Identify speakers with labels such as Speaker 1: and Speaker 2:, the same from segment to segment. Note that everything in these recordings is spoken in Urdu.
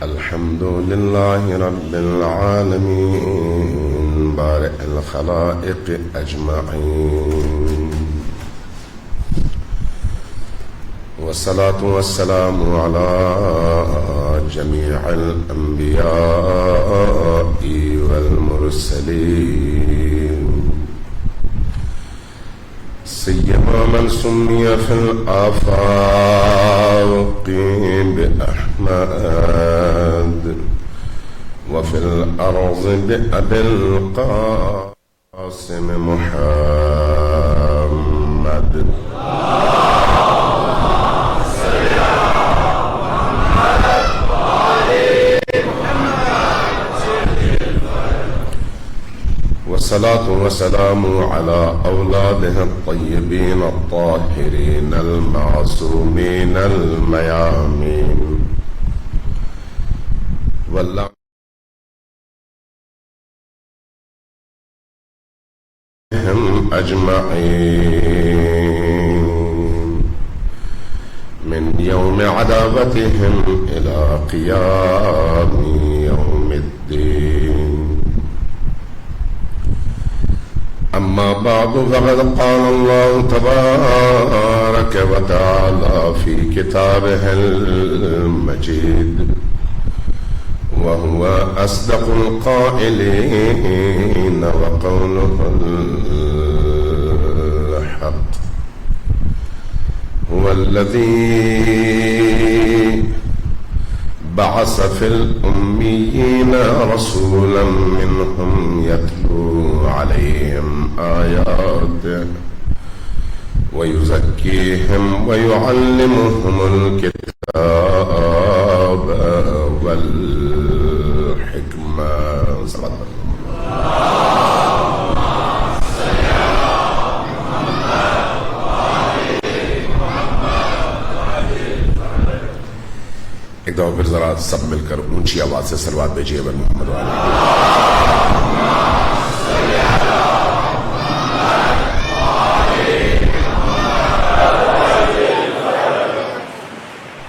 Speaker 1: الحمد لله رب العالمين بارئ الخلائق أجمعين، والصلاة والسلام على جميع الأنبياء والمرسلين، سيما من سمي في الآفاق بأحمد وفي الأرض بأبي القاسم محمد. والصلاة والسلام على أولاده الطيبين الطاهرين المعصومين الميامين، واللعنهم أجمعين من يوم عداوتهم إلى قيام يوم الدين. أما بعد، فقد قال الله تبارك وتعالى في كتابه المجيد، وهو أصدق القائلين وقوله الحق، هو الذي بعث في الأميين رسولا منهم يتلو عليهم آياته ويزكيهم ويعلمهم الكتاب والحكمة. ایک دفعہ پھر ذرا سب مل کر اونچی آواز سے صلوات بھیجیے بر محمد والے.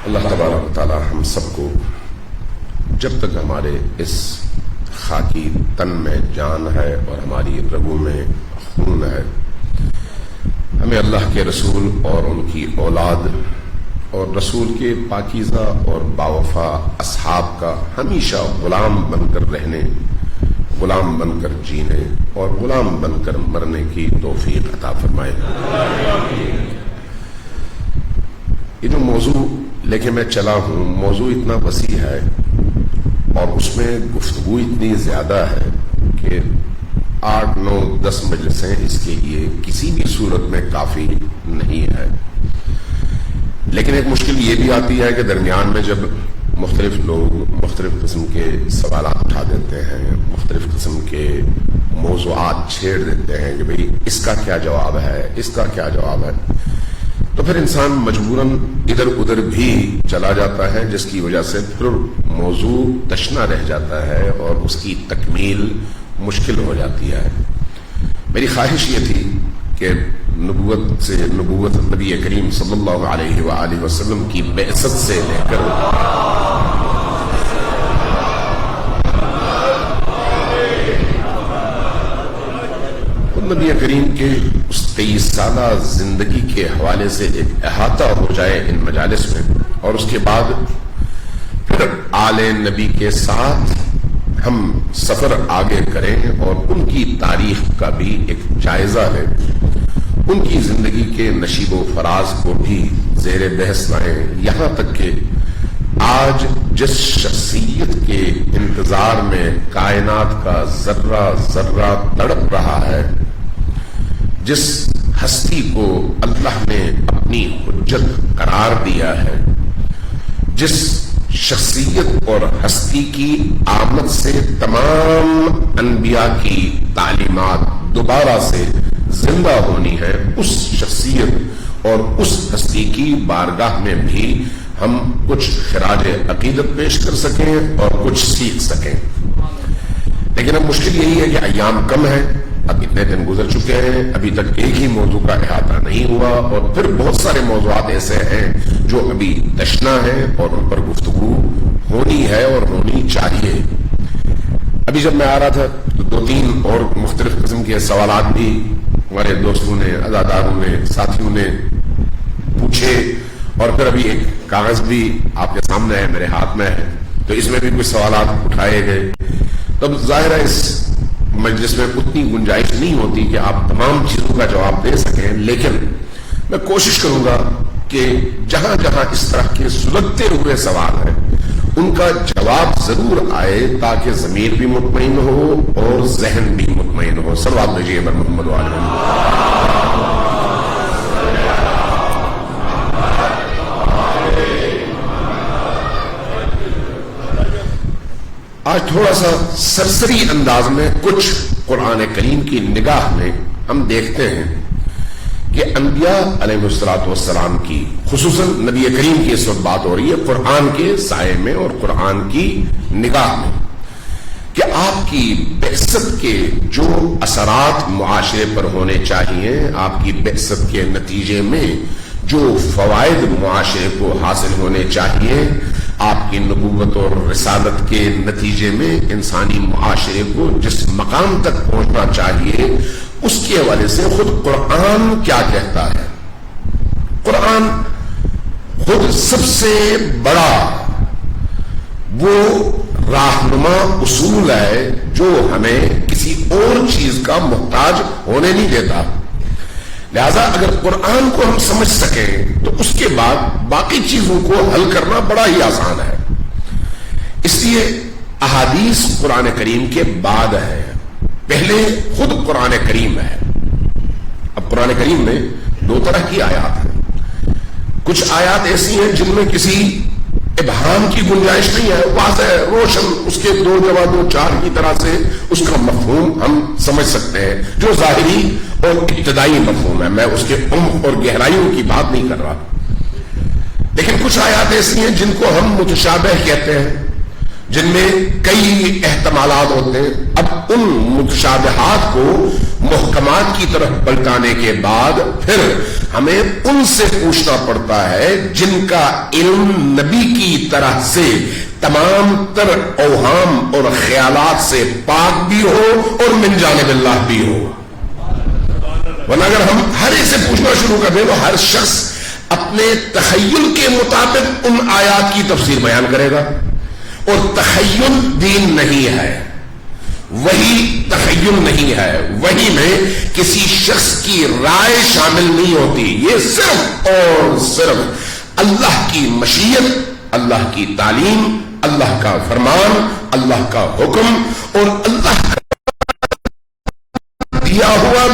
Speaker 1: اللہ تبارک و تعالی ہم سب کو جب تک ہمارے اس خاکی تن میں جان ہے اور ہماری رگوں میں خون ہے، ہمیں اللہ کے رسول اور ان کی اولاد اور رسول کے پاکیزہ اور باوفا اصحاب کا ہمیشہ غلام بن کر رہنے، غلام بن کر جینے اور غلام بن کر مرنے کی توفیق عطا فرمائے. یہ جو موضوع لے کے میں چلا ہوں، موضوع اتنا وسیع ہے اور اس میں گفتگو اتنی زیادہ ہے کہ 8 9 10 مجلسیں اس کے لیے کسی بھی صورت میں کافی نہیں ہے. لیکن ایک مشکل یہ بھی آتی ہے کہ درمیان میں جب مختلف لوگ مختلف قسم کے سوالات اٹھا دیتے ہیں، مختلف قسم کے موضوعات چھیڑ دیتے ہیں کہ بھئی اس کا کیا جواب ہے، اس کا کیا جواب ہے، تو پھر انسان مجبوراً ادھر ادھر بھی چلا جاتا ہے، جس کی وجہ سے پھر موضوع تشنا رہ جاتا ہے اور اس کی تکمیل مشکل ہو جاتی ہے. میری خواہش یہ تھی کہ نبوت نبی کریم صلی اللہ علیہ وآلہ وسلم کی بعثت سے لے کر نبی کریم کے اس 23 سالہ زندگی کے حوالے سے ایک احاطہ ہو جائے ان مجالس میں، اور اس کے بعد پھر آل نبی کے ساتھ ہم سفر آگے کریں اور ان کی تاریخ کا بھی ایک جائزہ لیں، ان کی زندگی کے نشیب و فراز کو بھی زیر بحث لائیں، یہاں تک کہ آج جس شخصیت کے انتظار میں کائنات کا ذرہ ذرہ تڑپ رہا ہے، جس ہستی کو اللہ نے اپنی حجت قرار دیا ہے، جس شخصیت اور ہستی کی آمد سے تمام انبیاء کی تعلیمات دوبارہ سے زندہ ہونی ہے، اس شخصیت اور اس ہستی کی بارگاہ میں بھی ہم کچھ خراج عقیدت پیش کر سکیں اور کچھ سیکھ سکیں. لیکن اب مشکل یہی ہے کہ ایام کم ہے اب اتنے دن گزر چکے ہیں، ابھی تک ایک ہی موضوع کا احاطہ نہیں ہوا، اور پھر بہت سارے موضوعات ایسے ہیں جو ابھی تشنا ہیں اور ان پر گفتگو ہونی ہے اور ہونی چاہیے۔ ابھی جب میں آ رہا تھا تو دو تین اور مختلف قسم کے سوالات بھی ہمارے دوستوں نے، عزاداروں نے، ساتھیوں نے پوچھے، اور پھر ابھی ایک کاغذ بھی آپ کے سامنے ہے، میرے ہاتھ میں ہے، تو اس میں بھی کچھ سوالات اٹھائے گئے۔ تب ظاہر ہے اس مجلس میں اتنی گنجائش نہیں ہوتی کہ آپ تمام چیزوں کا جواب دے سکیں، لیکن میں کوشش کروں گا کہ جہاں جہاں اس طرح کے سلگتے ہوئے سوال ہیں ان کا جواب ضرور آئے، تاکہ ضمیر بھی مطمئن ہو اور ذہن بھی مطمئن ہو۔ صلوات بھیجیے محمد و آل محمد۔ آج تھوڑا سا سرسری انداز میں کچھ قرآن کریم کی نگاہ میں ہم دیکھتے ہیں کہ انبیاء علیہ السلام کی، خصوصاً نبی کریم کی اس وقت بات ہو رہی ہے قرآن کے سائے میں اور قرآن کی نگاہ میں، کہ آپ کی بعثت کے جو اثرات معاشرے پر ہونے چاہیے، آپ کی بعثت کے نتیجے میں جو فوائد معاشرے کو حاصل ہونے چاہیے، آپ کی نبوت اور رسالت کے نتیجے میں انسانی معاشرے کو جس مقام تک پہنچنا چاہیے، اس کے حوالے سے خود قرآن کیا کہتا ہے۔ قرآن خود سب سے بڑا وہ راہنما اصول ہے جو ہمیں کسی اور چیز کا محتاج ہونے نہیں دیتا۔ لہذا اگر قرآن کو ہم سمجھ سکیں تو اس کے بعد باقی چیزوں کو حل کرنا بڑا ہی آسان ہے۔ اس لیے احادیث قرآن کریم کے بعد ہے، پہلے خود قرآن کریم ہے۔ اب قرآن کریم میں دو طرح کی آیات ہیں، کچھ آیات ایسی ہیں جن میں کسی ابہام کی گنجائش نہیں ہے، واضح روشن اس کے 2 جمع 2 4 کی طرح سے اس کا مفہوم ہم سمجھ سکتے ہیں، جو ظاہری اور ابتدائی مفہوم ہے، میں اس کے عمق اور گہرائیوں کی بات نہیں کر رہا۔ لیکن کچھ آیات ایسی ہیں جن کو ہم متشابہ کہتے ہیں، جن میں کئی احتمالات ہوتے ہیں۔ اب ان متشابہات کو محکمات کی طرف پلٹانے کے بعد پھر ہمیں ان سے پوچھنا پڑتا ہے جن کا علم نبی کی طرح سے تمام تر اوہام اور خیالات سے پاک بھی ہو اور من جانب اللہ بھی ہو۔ ورنہ اگر ہم ہر ایک سے پوچھنا شروع کر دیں تو ہر شخص اپنے تخیل کے مطابق ان آیات کی تفسیر بیان کرے گا، اور تخیل دین نہیں ہے، وہی تخیل نہیں ہے، وہی میں کسی شخص کی رائے شامل نہیں ہوتی، یہ صرف اور صرف اللہ کی مشیت، اللہ کی تعلیم، اللہ کا فرمان، اللہ کا حکم اور اللہ کا دیا ہوا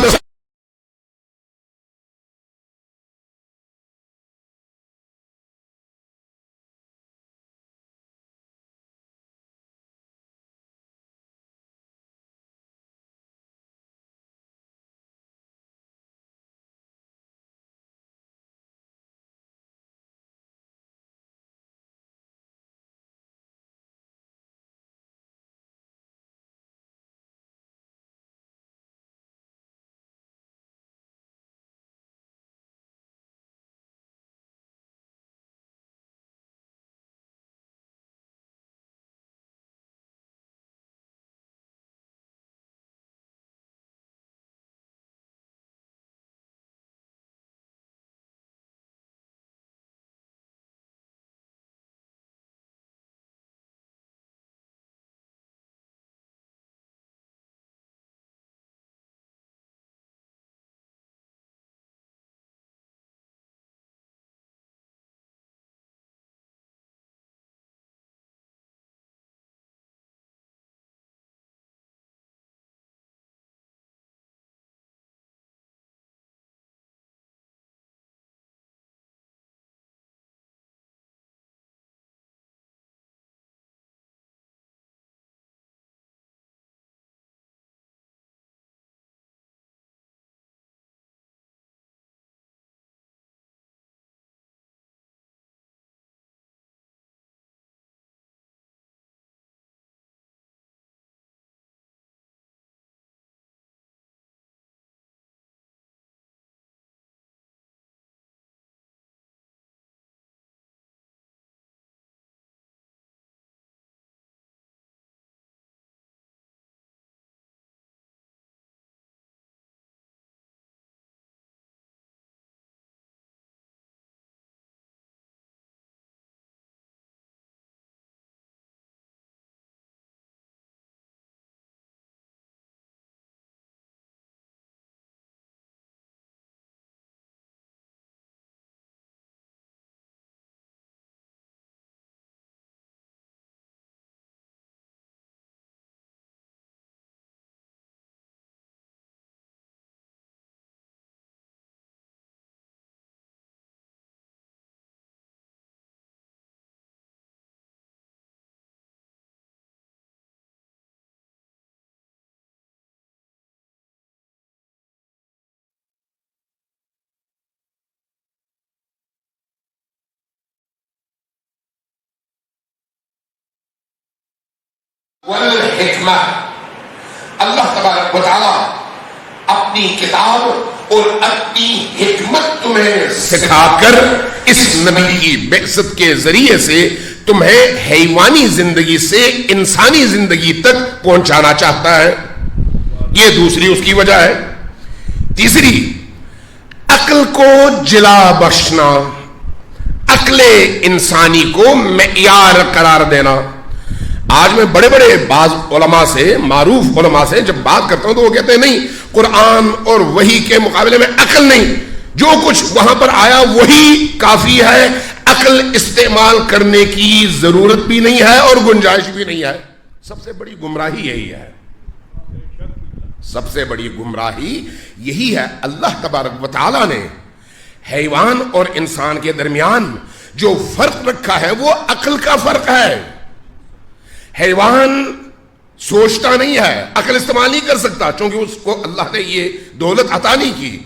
Speaker 1: والحکمہ، اللہ تبارک و تعالیٰ اپنی کتاب اور اپنی حکمت تمہیں سکھا کر اس نبی کی بعثت کے ذریعے سے تمہیں حیوانی زندگی سے انسانی زندگی تک پہنچانا چاہتا ہے. یہ دوسری اس کی وجہ ہے. تیسری، عقل کو جلا بخشنا، عقل انسانی کو معیار قرار دینا. آج میں بڑے بڑے بعض علماء سے، معروف علماء سے جب بات کرتا ہوں تو وہ کہتے ہیں نہیں، قرآن اور وحی کے مقابلے میں عقل نہیں، جو کچھ وہاں پر آیا وہی کافی ہے، عقل استعمال کرنے کی ضرورت بھی نہیں ہے اور گنجائش بھی نہیں ہے. سب سے بڑی گمراہی یہی ہے، سب سے بڑی گمراہی یہی ہے. اللہ تبارک و تعالیٰ نے حیوان اور انسان کے درمیان جو فرق رکھا ہے وہ عقل کا فرق ہے. حیوان سوچتا نہیں ہے، عقل استعمال نہیں کر سکتا چونکہ اس کو اللہ نے یہ دولت عطا نہیں کی.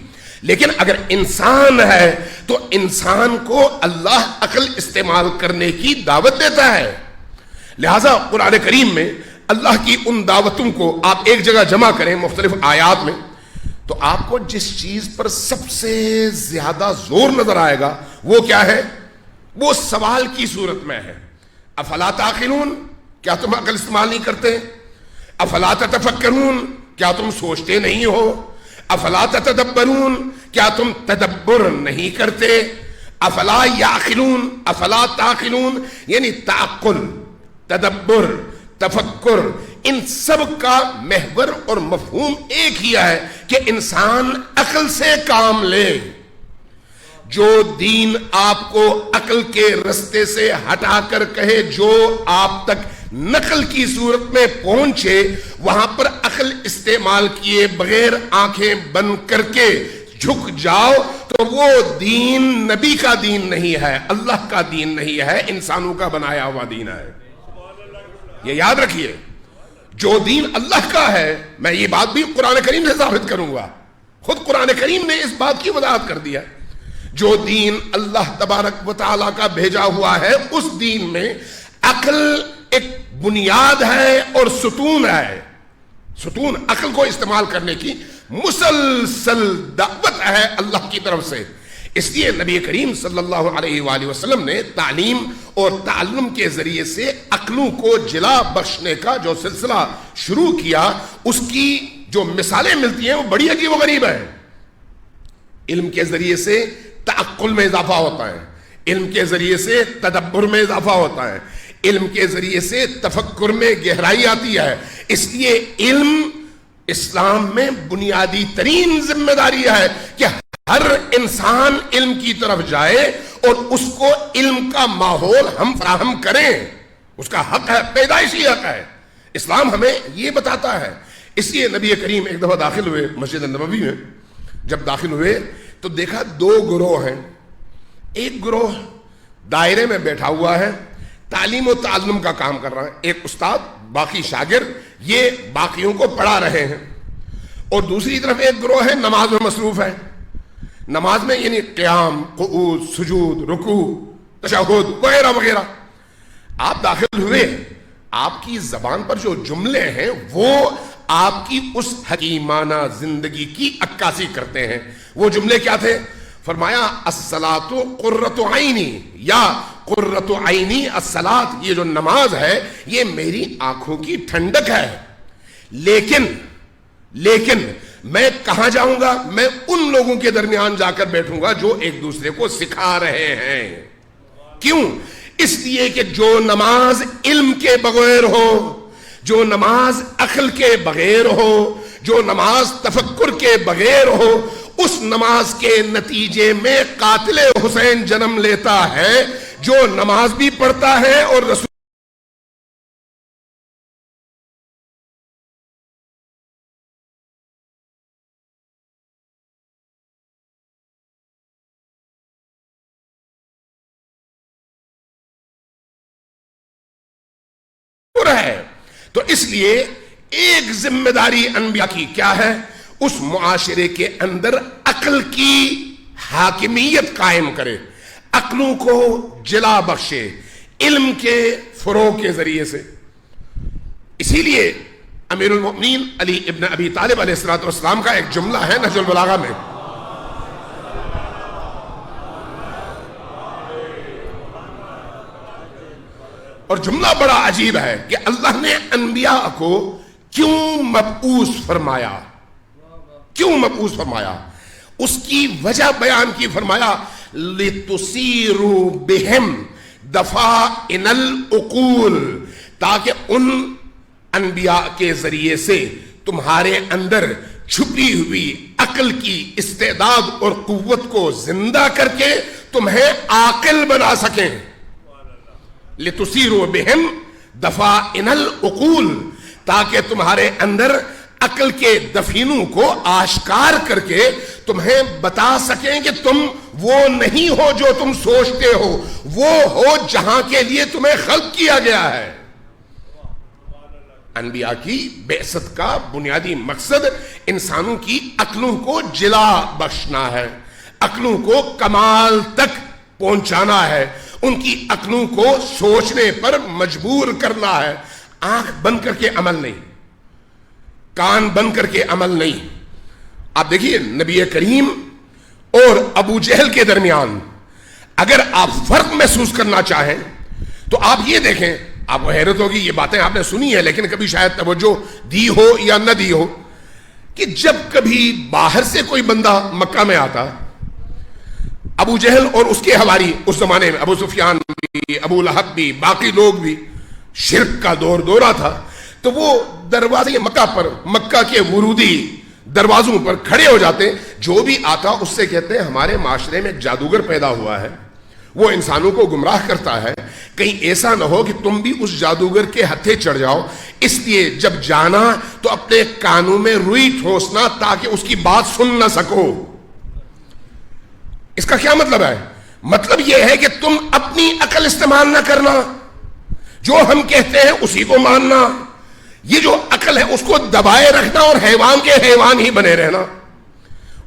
Speaker 1: لیکن اگر انسان ہے تو انسان کو اللہ عقل استعمال کرنے کی دعوت دیتا ہے. لہذا قرآن کریم میں اللہ کی ان دعوتوں کو آپ ایک جگہ جمع کریں مختلف آیات میں تو آپ کو جس چیز پر سب سے زیادہ زور نظر آئے گا وہ کیا ہے؟ وہ سوال کی صورت میں ہے. افلا تعقلون، کیا تم عقل استعمال نہیں کرتے؟ افلا تتفکرون، کیا تم سوچتے نہیں ہو؟ افلا تتدبرون، کیا تم تدبر نہیں کرتے؟ افلا یعقلون، افلا تعقلون، یعنی تعقل، تدبر، تفکر، ان سب کا محور اور مفہوم ایک ہی ہے کہ انسان عقل سے کام لے. جو دین آپ کو عقل کے رستے سے ہٹا کر کہے، جو آپ تک نقل کی صورت میں پہنچے، وہاں پر عقل استعمال کیے بغیر آنکھیں بند کر کے جھک جاؤ تو وہ دین نبی کا دین نہیں ہے، اللہ کا دین نہیں ہے، انسانوں کا بنایا ہوا دین ہے. یہ یاد رکھیے، جو دین اللہ کا ہے، میں یہ بات بھی قرآن کریم سے ثابت کروں گا، خود قرآن کریم نے اس بات کی وضاحت کر دیا. جو دین اللہ تبارک و تعالیٰ کا بھیجا ہوا ہے اس دین میں عقل ایک بنیاد ہے اور ستون ہے. ستون عقل کو استعمال کرنے کی مسلسل دعوت ہے اللہ کی طرف سے. اس لیے نبی کریم صلی اللہ علیہ وآلہ وسلم نے تعلیم اور تعلم کے ذریعے سے عقلوں کو جلا بخشنے کا جو سلسلہ شروع کیا، اس کی جو مثالیں ملتی ہیں وہ بڑی عجیب و غریب ہے. علم کے ذریعے سے تعقل میں اضافہ ہوتا ہے، علم کے ذریعے سے تدبر میں اضافہ ہوتا ہے، علم کے ذریعے سے تفکر میں گہرائی آتی ہے. اس لیے علم اسلام میں بنیادی ترین ذمہ داری ہے کہ ہر انسان علم کی طرف جائے اور اس کو علم کا ماحول ہم فراہم کریں. اس کا حق ہے، پیدائشی حق ہے. اسلام ہمیں یہ بتاتا ہے. اس لیے نبی کریم ایک دفعہ داخل ہوئے مسجد نبوی میں. جب داخل ہوئے تو دیکھا دو گروہ ہیں. ایک گروہ دائرے میں بیٹھا ہوا ہے، تعلیم و تعلم کا کام کر رہا ہے، ایک استاد، باقی شاگرد، یہ باقیوں کو پڑھا رہے ہیں. اور دوسری طرف ایک گروہ ہے نماز میں مصروف ہے. نماز میں یعنی قیام، قعود، سجود، رکوع، تشہد وغیرہ وغیرہ. آپ داخل ہوئے، آپ کی زبان پر جو جملے ہیں وہ آپ کی اس حکیمانہ زندگی کی عکاسی کرتے ہیں. وہ جملے کیا تھے؟ فرمایا الصلاۃ قرۃ عینی، یا قرۃ عینی الصلاۃ، یہ جو نماز ہے یہ میری آنکھوں کی ٹھنڈک ہے. لیکن میں کہاں جاؤں گا؟ میں ان لوگوں کے درمیان جا کر بیٹھوں گا جو ایک دوسرے کو سکھا رہے ہیں. کیوں؟ اس لیے کہ جو نماز علم کے بغیر ہو، جو نماز عقل کے بغیر ہو، جو نماز تفکر کے بغیر ہو، اس نماز کے نتیجے میں قاتل حسین جنم لیتا ہے جو نماز بھی پڑھتا ہے اور رسول ہے. تو اس لیے ایک ذمہ داری انبیاء کی کیا ہے؟ اس معاشرے کے اندر عقل کی حاکمیت قائم کرے، عقلوں کو جلا بخشے علم کے فروغ کے ذریعے سے. اسی لیے امیر المؤمنین علی ابن ابی طالب علیہ السلام کا ایک جملہ ہے نہج البلاغہ میں، اور جملہ بڑا عجیب ہے کہ اللہ نے انبیاء کو کیوں مبعوث فرمایا، کیوں مبعوث فرمایا؟ اس کی وجہ بیان کی، فرمایا لِتُصِيرُوا بِهِمْ دَفَائِنَ الْعُقُولِ، تاکہ ان انبیاء کے ذریعے سے تمہارے اندر چھپی ہوئی عقل کی استعداد اور قوت کو زندہ کر کے تمہیں عاقل بنا سکیں۔ لِتُصِيرُوا بِهِمْ دَفَائِنَ الْعُقُولِ، تاکہ تمہارے اندر عقل کے دفینوں کو آشکار کر کے تمہیں بتا سکیں کہ تم وہ نہیں ہو جو تم سوچتے ہو، وہ ہو جہاں کے لیے تمہیں خلق کیا گیا ہے۔ انبیاء کی بعثت کا بنیادی مقصد انسانوں کی عقلوں کو جلا بخشنا ہے، عقلوں کو کمال تک پہنچانا ہے، ان کی عقلوں کو سوچنے پر مجبور کرنا ہے۔ آنکھ بند کر کے عمل نہیں، کان بند کر کے عمل نہیں۔ آپ دیکھیے نبی کریم اور ابو جہل کے درمیان اگر آپ فرق محسوس کرنا چاہیں تو آپ یہ دیکھیں، آپ کو حیرت ہوگی، یہ باتیں آپ نے سنی ہے لیکن کبھی شاید توجہ دی ہو یا نہ دی ہو، کہ جب کبھی باہر سے کوئی بندہ مکہ میں آتا، ابو جہل اور اس کے حواری اس زمانے میں، ابو سفیان بھی، ابو لہب بھی، باقی لوگ بھی، شرک کا دورہ تھا، تو وہ دروازے مکہ پر، مکہ کے ورودی دروازوں پر کھڑے ہو جاتے، جو بھی آتا اس سے کہتے ہیں ہمارے معاشرے میں ایک جادوگر پیدا ہوا ہے، وہ انسانوں کو گمراہ کرتا ہے، کہیں ایسا نہ ہو کہ تم بھی اس جادوگر کے ہتھے چڑھ جاؤ، اس لیے جب جانا تو اپنے کانوں میں روئی ٹھوسنا تاکہ اس کی بات سن نہ سکو۔ اس کا کیا مطلب ہے؟ مطلب یہ ہے کہ تم اپنی عقل استعمال نہ کرنا، جو ہم کہتے ہیں اسی کو ماننا، یہ جو عقل ہے اس کو دبائے رکھنا اور حیوان کے حیوان ہی بنے رہنا۔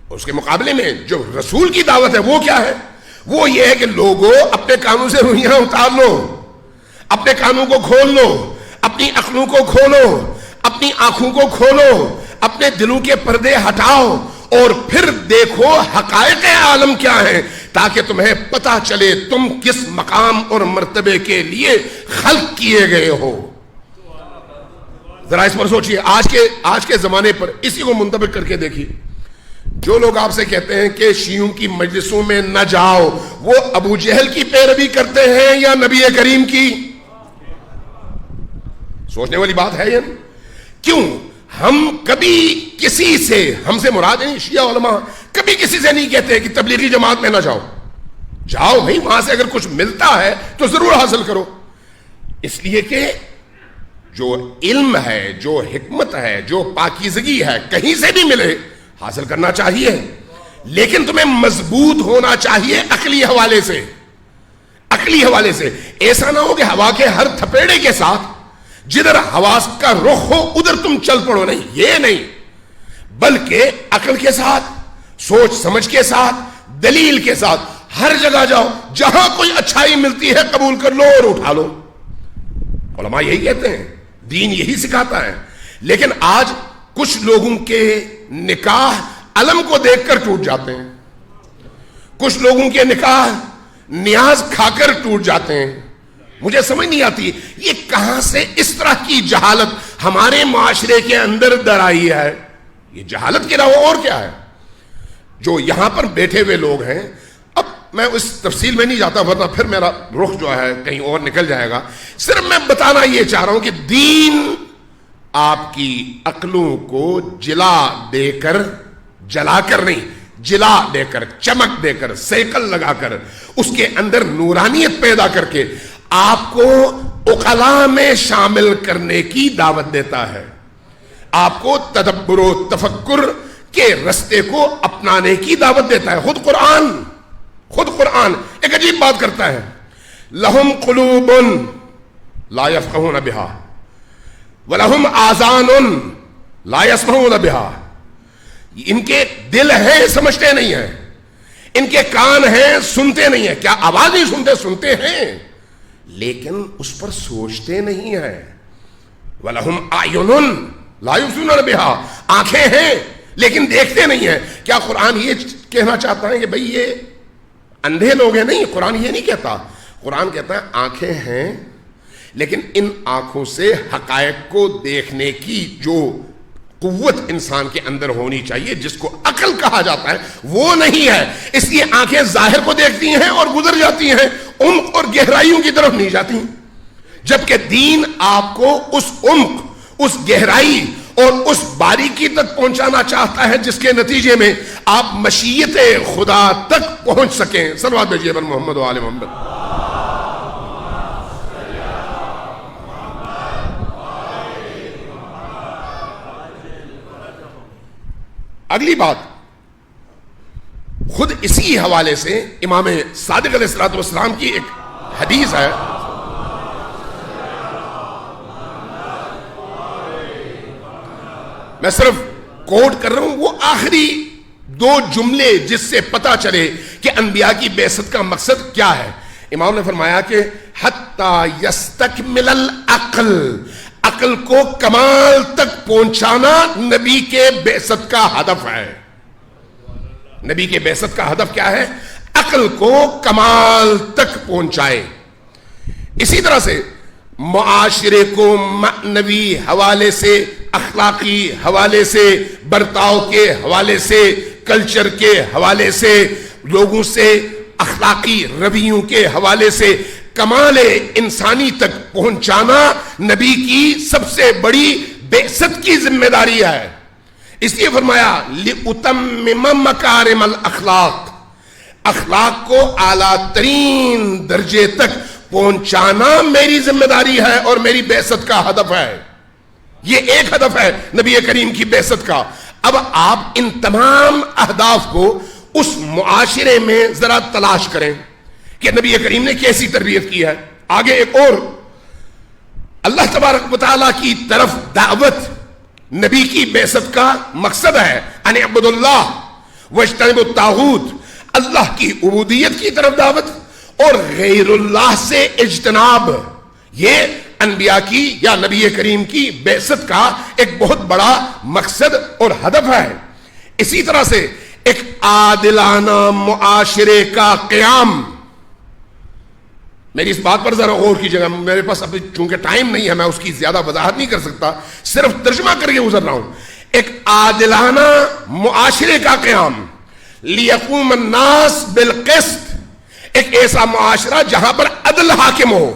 Speaker 1: اس کے مقابلے میں جو رسول کی دعوت ہے وہ کیا ہے؟ وہ یہ ہے کہ لوگوں اپنے کانوں سے روئیاں اتار لو، اپنے کانوں کو کھول لو، اپنی عقلوں کو کھولو، اپنی آنکھوں کو کھولو، اپنے دلوں کے پردے ہٹاؤ اور پھر دیکھو حقائق عالم کیا ہیں، تاکہ تمہیں پتا چلے تم کس مقام اور مرتبے کے لیے خلق کیے گئے ہو۔ ذرا اس پر سوچئے، آج کے زمانے پر اسی کو منطبق کر کے دیکھیے، جو لوگ آپ سے کہتے ہیں کہ شیعوں کی مجلسوں میں نہ جاؤ، وہ ابو جہل کی پیروی کرتے ہیں یا نبی کریم کی؟ سوچنے والی بات ہے یہ۔ کیوں ہم کبھی کسی سے، ہم سے مراد نہیں شیعہ علماء، کبھی کسی سے نہیں کہتے کہ تبلیغی جماعت میں نہ جاؤ، جاؤ بھائی، وہاں سے اگر کچھ ملتا ہے تو ضرور حاصل کرو، اس لیے کہ جو علم ہے، جو حکمت ہے، جو پاکیزگی ہے، کہیں سے بھی ملے حاصل کرنا چاہیے، لیکن تمہیں مضبوط ہونا چاہیے عقلی حوالے سے، عقلی حوالے سے۔ ایسا نہ ہو کہ ہوا کے ہر تھپیڑے کے ساتھ جدھر حواس کا رخ ہو ادھر تم چل پڑو، نہیں، یہ نہیں، بلکہ عقل کے ساتھ، سوچ سمجھ کے ساتھ، دلیل کے ساتھ ہر جگہ جاؤ، جہاں کوئی اچھائی ملتی ہے قبول کر لو اور اٹھا لو۔ علماء یہی کہتے ہیں، دین یہی سکھاتا ہے، لیکن آج کچھ لوگوں کے نکاح علم کو دیکھ کر ٹوٹ جاتے ہیں، کچھ لوگوں کے نکاح نیاز کھا کر ٹوٹ جاتے ہیں۔ مجھے سمجھ نہیں آتی یہ کہاں سے اس طرح کی جہالت ہمارے معاشرے کے اندر در آئی ہے۔ یہ جہالت کے علاوہ اور کیا ہے؟ جو یہاں پر بیٹھے ہوئے لوگ ہیں، اب میں اس تفصیل میں نہیں جاتا ورنہ پھر میرا رخ جو ہے کہیں اور نکل جائے گا، صرف میں بتانا یہ چاہ رہا ہوں کہ دین آپ کی عقلوں کو جلا دے کر، جلا کر نہیں، جلا دے کر، چمک دے کر، سیکل لگا کر، اس کے اندر نورانیت پیدا کر کے آپ کو عقلاء میں شامل کرنے کی دعوت دیتا ہے، آپ کو تدبر و تفکر کے رستے کو اپنانے کی دعوت دیتا ہے۔ خود قرآن ایک عجیب بات کرتا ہے، لہم قلوب لا یفقہون بہا وَلَهُمْ آذَانٌ لَا يَسْمَعُونَ بِهَا، ان کے دل ہیں سمجھتے نہیں ہیں، ان کے کان ہیں سنتے نہیں ہیں۔ کیا آواز نہیں سنتے؟ سنتے ہیں لیکن اس پر سوچتے نہیں ہیں۔ وَلَهُمْ أَعْيُنٌ لَا يُبْصِرُونَ بِهَا, آنکھیں ہیں لیکن دیکھتے نہیں ہیں. کیا قرآن یہ کہنا چاہتا ہے کہ بھئی یہ اندھے لوگ ہیں؟ نہیں, قرآن یہ نہیں کہتا. قرآن کہتا ہے آنکھیں ہیں لیکن ان آنکھوں سے حقائق کو دیکھنے کی جو قوت انسان کے اندر ہونی چاہیے, جس کو عقل کہا جاتا ہے, وہ نہیں ہے. اس لیے آنکھیں ظاہر کو دیکھتی ہیں اور گزر جاتی ہیں, عمق اور گہرائیوں کی طرف نہیں جاتی. جبکہ دین آپ کو اس عمق, اس گہرائی اور اس باریکی تک پہنچانا چاہتا ہے جس کے نتیجے میں آپ مشیت خدا تک پہنچ سکیں. صلوات بھیجیے بر محمد و آل محمد. اگلی بات, خود اسی حوالے سے امام صادق علیہ الصلوۃ والسلام کی ایک حدیث ہے, میں صرف کوٹ کر رہا ہوں, وہ آخری دو جملے جس سے پتا چلے کہ انبیاء کی بعثت کا مقصد کیا ہے. امام نے فرمایا کہ حتی یستکمل العقل, عقل کو کمال تک پہنچانا نبی کے بعثت کا ہدف ہے. نبی کے بعثت کا ہدف کیا ہے؟ عقل کو کمال تک پہنچائے. اسی طرح سے معاشرے کو معنوی حوالے سے, اخلاقی حوالے سے, برتاؤ کے حوالے سے, کلچر کے حوالے سے, لوگوں سے اخلاقی رویوں کے حوالے سے کمال انسانی تک پہنچانا نبی کی سب سے بڑی بعثت کی ذمہ داری ہے. اس لیے فرمایا لِأُتَمِّمَ مَكَارِمَ الْأَخْلَاقِ, اخلاق کو اعلیٰ ترین درجے تک پہنچانا میری ذمہ داری ہے اور میری بعثت کا ہدف ہے. یہ ایک ہدف ہے نبی کریم کی بعثت کا. اب آپ ان تمام اہداف کو اس معاشرے میں ذرا تلاش کریں کہ نبی کریم نے کیسی تربیت کی ہے. آگے ایک اور اللہ تبارک و تعالیٰ کی طرف دعوت نبی کی بعثت کا مقصد ہے, ان اعبدوا اللہ واجتنبوا الطاغوت, اللہ کی عبودیت کی طرف دعوت اور غیر اللہ سے اجتناب. یہ انبیاء کی یا نبی کریم کی بعثت کا ایک بہت بڑا مقصد اور ہدف ہے. اسی طرح سے ایک عادلانہ معاشرے کا قیام. میری اس بات پر ذرا غور کیجیے گا, میرے پاس ابھی چونکہ ٹائم نہیں ہے میں اس کی زیادہ وضاحت نہیں کر سکتا, صرف ترجمہ کر کے گزر رہا ہوں. ایک عادلانہ معاشرے کا قیام, لیقوم الناس بالقسط, ایک ایسا معاشرہ جہاں پر عدل حاکم ہو.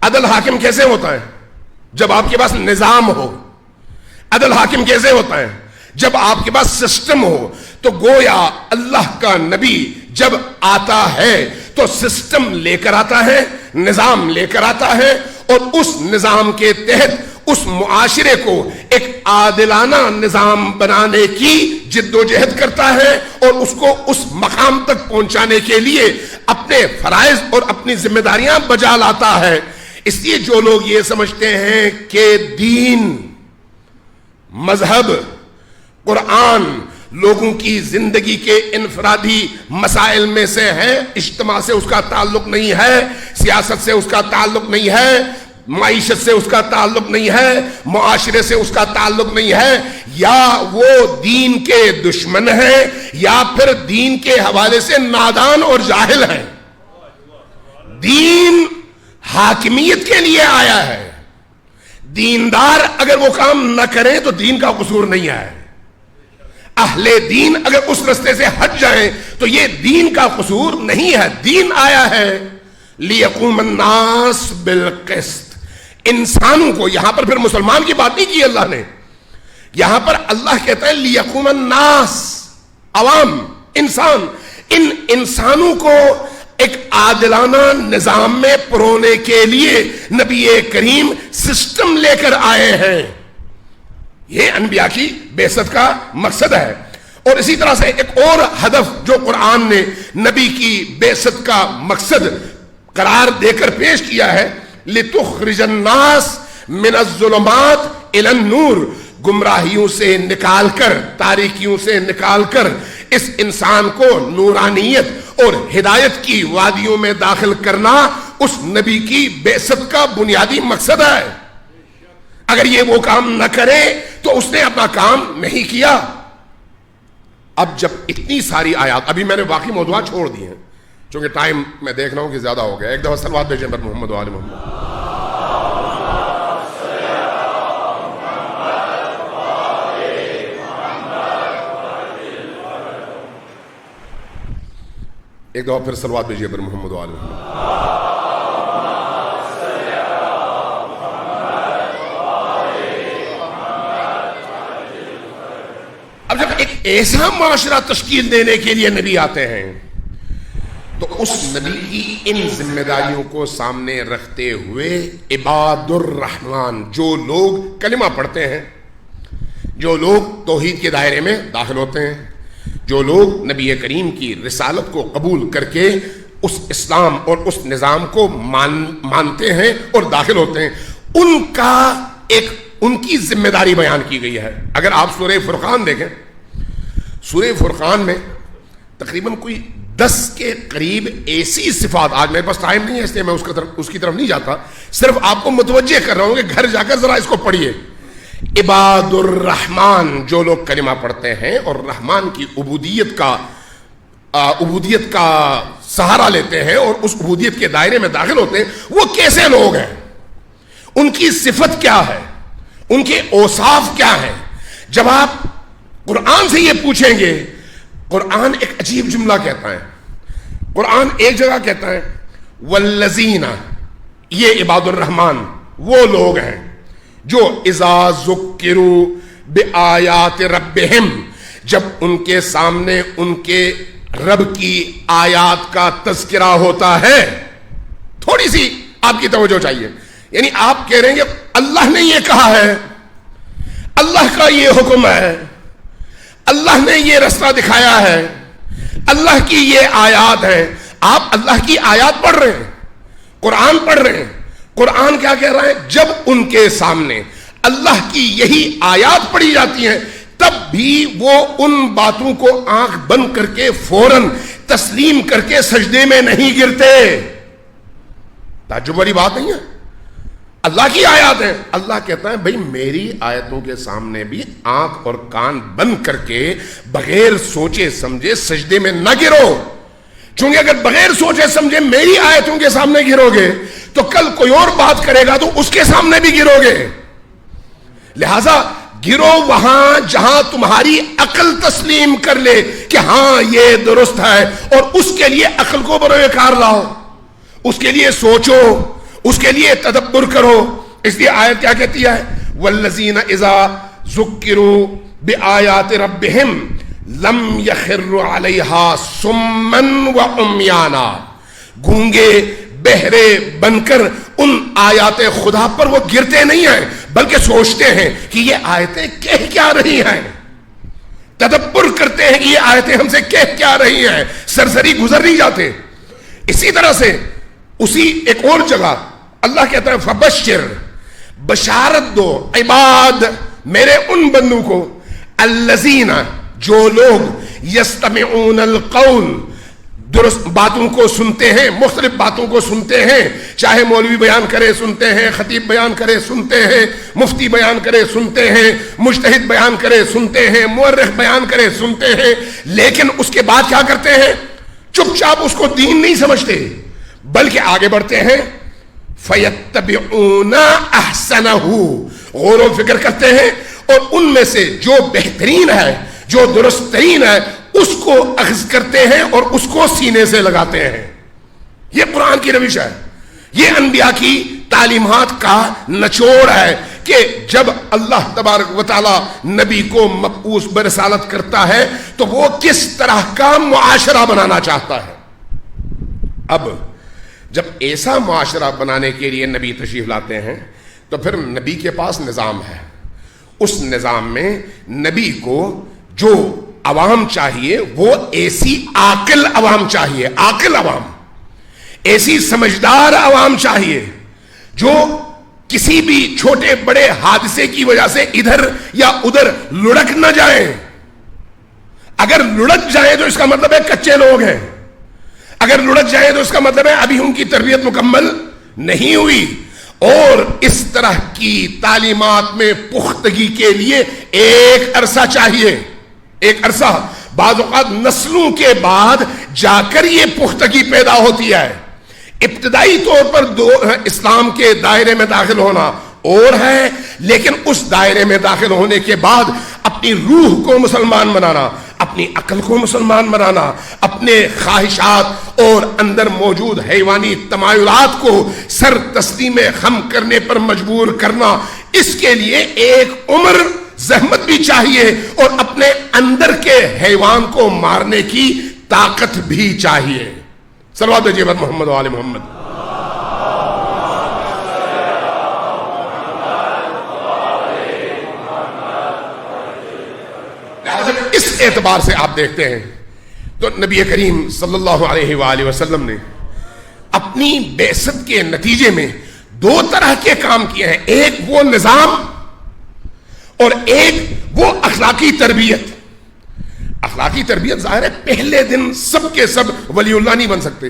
Speaker 1: عدل حاکم کیسے ہوتا ہے؟ جب آپ کے پاس نظام ہو. عدل حاکم کیسے ہوتا ہے؟ جب آپ کے پاس سسٹم ہو. تو گویا اللہ کا نبی جب آتا ہے تو سسٹم لے کر آتا ہے, نظام لے کر آتا ہے, اور اس نظام کے تحت اس معاشرے کو ایک عادلانہ نظام بنانے کی جد و جہد کرتا ہے اور اس کو اس مقام تک پہنچانے کے لیے اپنے فرائض اور اپنی ذمہ داریاں بجا لاتا ہے. اس لیے جو لوگ یہ سمجھتے ہیں کہ دین, مذہب, قرآن لوگوں کی زندگی کے انفرادی مسائل میں سے ہے, اجتماع سے اس کا تعلق نہیں ہے, سیاست سے اس کا تعلق نہیں ہے, معیشت سے اس کا تعلق نہیں ہے, معاشرے سے اس کا تعلق نہیں ہے, یا وہ دین کے دشمن ہیں یا پھر دین کے حوالے سے نادان اور جاہل ہیں. دین حاکمیت کے لیے آیا ہے. دیندار اگر وہ کام نہ کریں تو دین کا قصور نہیں ہے. اہل دین اگر اس رستے سے ہٹ جائیں تو یہ دین کا قصور نہیں ہے. دین آیا ہے لیقوم الناس بالقسط, انسانوں کو. یہاں پر پھر مسلمان کی بات نہیں کی اللہ نے, یہاں پر اللہ کہتا ہے لیقوم الناس, عوام, انسان. ان انسانوں کو ایک عادلانہ نظام میں پرونے کے لیے نبی کریم سسٹم لے کر آئے ہیں. یہ انبیاء کی بعثت کا مقصد ہے. اور اسی طرح سے ایک اور ہدف جو قرآن نے نبی کی بعثت کا مقصد قرار دے کر پیش کیا ہے, لِتُخْرِجَ النَّاسَ مِنَ الظُّلُمَاتِ إِلَى النُّورِ, گمراہیوں سے نکال کر, تاریکیوں سے نکال کر اس انسان کو نورانیت اور ہدایت کی وادیوں میں داخل کرنا اس نبی کی بعثت کا بنیادی مقصد ہے. اگر یہ وہ کام نہ کرے تو اس نے اپنا کام نہیں کیا. اب جب اتنی ساری آیات، ابھی میں نے باقی موضوعات چھوڑ دی ہیں چونکہ ٹائم میں دیکھ رہا ہوں کہ زیادہ ہو گیا. ایک دفعہ صلوات بھیجیں پر محمد و آل محمد. ایک دفعہ پھر صلوات بھیجیے پر محمد و آل محمد. اب جب ایک ایسا معاشرہ تشکیل دینے کے لیے نبی آتے ہیں تو اس نبی کی ان ذمہ داریوں کو سامنے رکھتے ہوئے عباد الرحمن، جو لوگ کلمہ پڑھتے ہیں، جو لوگ توحید کے دائرے میں داخل ہوتے ہیں، جو لوگ نبی کریم کی رسالت کو قبول کر کے اس اسلام اور اس نظام کو مانتے ہیں اور داخل ہوتے ہیں، ان کی ذمہ داری بیان کی گئی ہے. اگر آپ سورہ فرقان دیکھیں، سورہ فرقان میں تقریباً کوئی 10 کے قریب ایسی صفات، آج میرے پاس ٹائم نہیں ہے اس لیے میں اس کی طرف نہیں جاتا، صرف آپ کو متوجہ کر رہا ہوں کہ گھر جا کر ذرا اس کو پڑھیے. عباد الرحمن، جو لوگ کلمہ پڑھتے ہیں اور رحمان کی عبودیت کا سہارا لیتے ہیں اور اس عبودیت کے دائرے میں داخل ہوتے ہیں، وہ کیسے لوگ ہیں، ان کی صفت کیا ہے، ان کے اوصاف کیا ہیں. جب آپ قرآن سے یہ پوچھیں گے، قرآن ایک عجیب جملہ کہتا ہے. قرآن ایک جگہ کہتا ہے والذین، یہ عباد الرحمن وہ لوگ ہیں جو اذا ذکروا بآیات ربہم، جب ان کے سامنے ان کے رب کی آیات کا تذکرہ ہوتا ہے. تھوڑی سی آپ کی توجہ چاہیے. یعنی آپ کہہ رہے ہیں کہ اللہ نے یہ کہا ہے، اللہ کا یہ حکم ہے، اللہ نے یہ رستہ دکھایا ہے، اللہ کی یہ آیات ہیں. آپ اللہ کی آیات پڑھ رہے ہیں، قرآن پڑھ رہے ہیں. قرآن کیا کہہ رہا ہے؟ جب ان کے سامنے اللہ کی یہی آیات پڑھی جاتی ہیں تب بھی وہ ان باتوں کو آنکھ بند کر کے فوراً تسلیم کر کے سجدے میں نہیں گرتے. تعجب والی بات نہیں ہے. اللہ کی آیات ہیں، اللہ کہتا ہے بھئی میری آیتوں کے سامنے بھی آنکھ اور کان بند کر کے بغیر سوچے سمجھے سجدے میں نہ گرو. چونکہ اگر بغیر سوچے سمجھے میری آیتوں کے سامنے گرو گے تو کل کوئی اور بات کرے گا تو اس کے سامنے بھی گرو گے. لہذا گرو وہاں جہاں تمہاری عقل تسلیم کر لے کہ ہاں یہ درست ہے، اور اس کے لیے عقل کو بروئے کار لاؤ، اس کے لیے سوچو، اس کے لیے تدبر کرو. اس لیے آیت کیا کہتی ہے؟ والذین اذا ذکروا بآیات ربہم لم یخروا علیہا صما وعمیانا. گونگے بہرے بن کر ان آیات خدا پر وہ گرتے نہیں ہیں بلکہ سوچتے ہیں کہ یہ آیتیں کہہ کیا رہی ہیں، تدبر کرتے ہیں کہ یہ آیتیں ہم سے کہہ کیا رہی ہیں، سرسری گزر نہیں جاتے. اسی طرح سے اسی ایک اور جگہ اللہ کہتا ہے فبشر، بشارت دو عباد، میرے ان بندوں کو، الذین، جو لوگ یستمعون القول، درست باتوں کو سنتے ہیں، مختلف باتوں کو سنتے ہیں، چاہے مولوی بیان کرے سنتے ہیں، خطیب بیان کرے سنتے ہیں، مفتی بیان کرے سنتے ہیں، مجتہد بیان کرے سنتے ہیں، مورخ بیان کرے سنتے ہیں، لیکن اس کے بعد کیا کرتے ہیں؟ چپ چاپ اس کو دین نہیں سمجھتے بلکہ آگے بڑھتے ہیں. فَيَتَّبِعُونَ أَحْسَنَهُ، غور و فکر کرتے ہیں اور ان میں سے جو بہترین ہے، جو درست ترین ہے، اس کو اخذ کرتے ہیں اور اس کو سینے سے لگاتے ہیں. یہ قرآن کی روش ہے، یہ انبیاء کی تعلیمات کا نچوڑ ہے کہ جب اللہ تبارک و تعالی نبی کو مبعوث برسالت کرتا ہے تو وہ کس طرح کا معاشرہ بنانا چاہتا ہے. اب جب ایسا معاشرہ بنانے کے لیے نبی تشریف لاتے ہیں تو پھر نبی کے پاس نظام ہے. اس نظام میں نبی کو جو عوام چاہیے وہ ایسی عاقل عوام چاہیے، عاقل عوام، ایسی سمجھدار عوام چاہیے جو کسی بھی چھوٹے بڑے حادثے کی وجہ سے ادھر یا ادھر لڑک نہ جائیں. اگر لڑک جائیں تو اس کا مطلب ہے کچے لوگ ہیں، اگر لڑک جائیں تو اس کا مطلب ہے ابھی ان کی تربیت مکمل نہیں ہوئی. اور اس طرح کی تعلیمات میں پختگی کے لیے ایک عرصہ چاہیے، ایک عرصہ، بعض اوقات نسلوں کے بعد جا کر یہ پختگی پیدا ہوتی ہے۔ ابتدائی طور پر اسلام کے دائرے میں داخل ہونا اور ہے، لیکن اس دائرے میں داخل ہونے کے بعد اپنی روح کو مسلمان بنانا، اپنی عقل کو مسلمان بنانا، اپنے خواہشات اور اندر موجود حیوانی تمایلات کو سر تسلیم خم کرنے پر مجبور کرنا، اس کے لیے ایک عمر زحمت بھی چاہیے اور اپنے اندر کے حیوان کو مارنے کی طاقت بھی چاہیے۔ صلوات دیجیے محمد و آل محمد۔ اس اعتبار سے آپ دیکھتے ہیں تو نبی کریم صلی اللہ علیہ وآلہ وسلم نے اپنی بعثت کے نتیجے میں دو طرح کے کام کیے ہیں، ایک وہ نظام اور ایک وہ اخلاقی تربیت۔ اخلاقی تربیت ظاہر ہے پہلے دن سب کے سب ولی اللہ نہیں بن سکتے،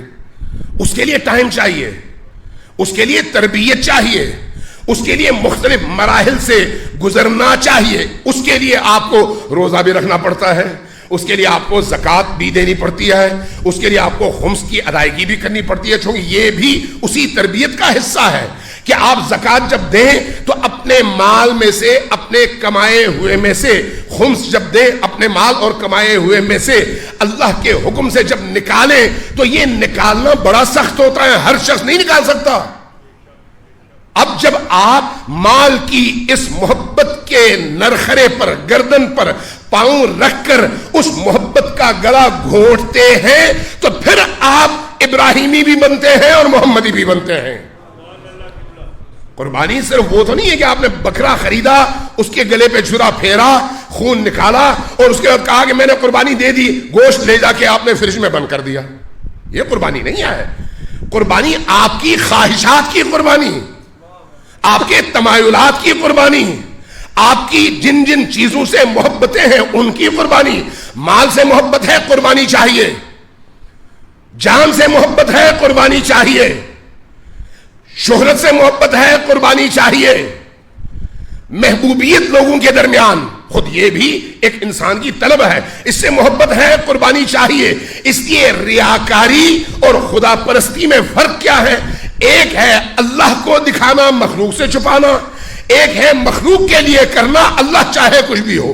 Speaker 1: اس کے لیے ٹائم چاہیے، اس کے لیے تربیت چاہیے، اس کے لیے مختلف مراحل سے گزرنا چاہیے، اس کے لیے آپ کو روزہ بھی رکھنا پڑتا ہے، اس کے لیے آپ کو زکوٰۃ بھی دینی پڑتی ہے، اس کے لیے آپ کو خمس کی ادائیگی بھی کرنی پڑتی ہے، چونکہ یہ بھی اسی تربیت کا حصہ ہے کہ آپ زکوٰۃ جب دیں تو اپنے مال میں سے، اپنے کمائے ہوئے میں سے، خمس جب دیں اپنے مال اور کمائے ہوئے میں سے اللہ کے حکم سے جب نکالیں تو یہ نکالنا بڑا سخت ہوتا ہے، ہر شخص نہیں نکال سکتا۔ اب جب آپ مال کی اس محبت کے نرخرے پر، گردن پر پاؤں رکھ کر اس محبت کا گلا گھونٹتے ہیں تو پھر آپ ابراہیمی بھی بنتے ہیں اور محمدی بھی بنتے ہیں۔ قربانی صرف وہ تو نہیں ہے کہ آپ نے بکرا خریدا، اس کے گلے پہ چھرا پھیرا، خون نکالا اور اس کے بعد کہا کہ میں نے قربانی دے دی، گوشت لے جا کے آپ نے فریج میں بند کر دیا۔ یہ قربانی نہیں ہے۔ قربانی آپ کی خواہشات کی قربانی، آپ کے تمایلات کی قربانی، آپ کی جن جن چیزوں سے محبتیں ہیں ان کی قربانی۔ مال سے محبت ہے، قربانی چاہیے، جان سے محبت ہے، قربانی چاہیے، شہرت سے محبت ہے، قربانی چاہیے، محبوبیت لوگوں کے درمیان خود یہ بھی ایک انسان کی طلب ہے، اس سے محبت ہے، قربانی چاہیے۔ اس لیے ریاکاری اور خدا پرستی میں فرق کیا ہے؟ ایک ہے اللہ کو دکھانا، مخلوق سے چھپانا، ایک ہے مخلوق کے لیے کرنا، اللہ چاہے کچھ بھی ہو۔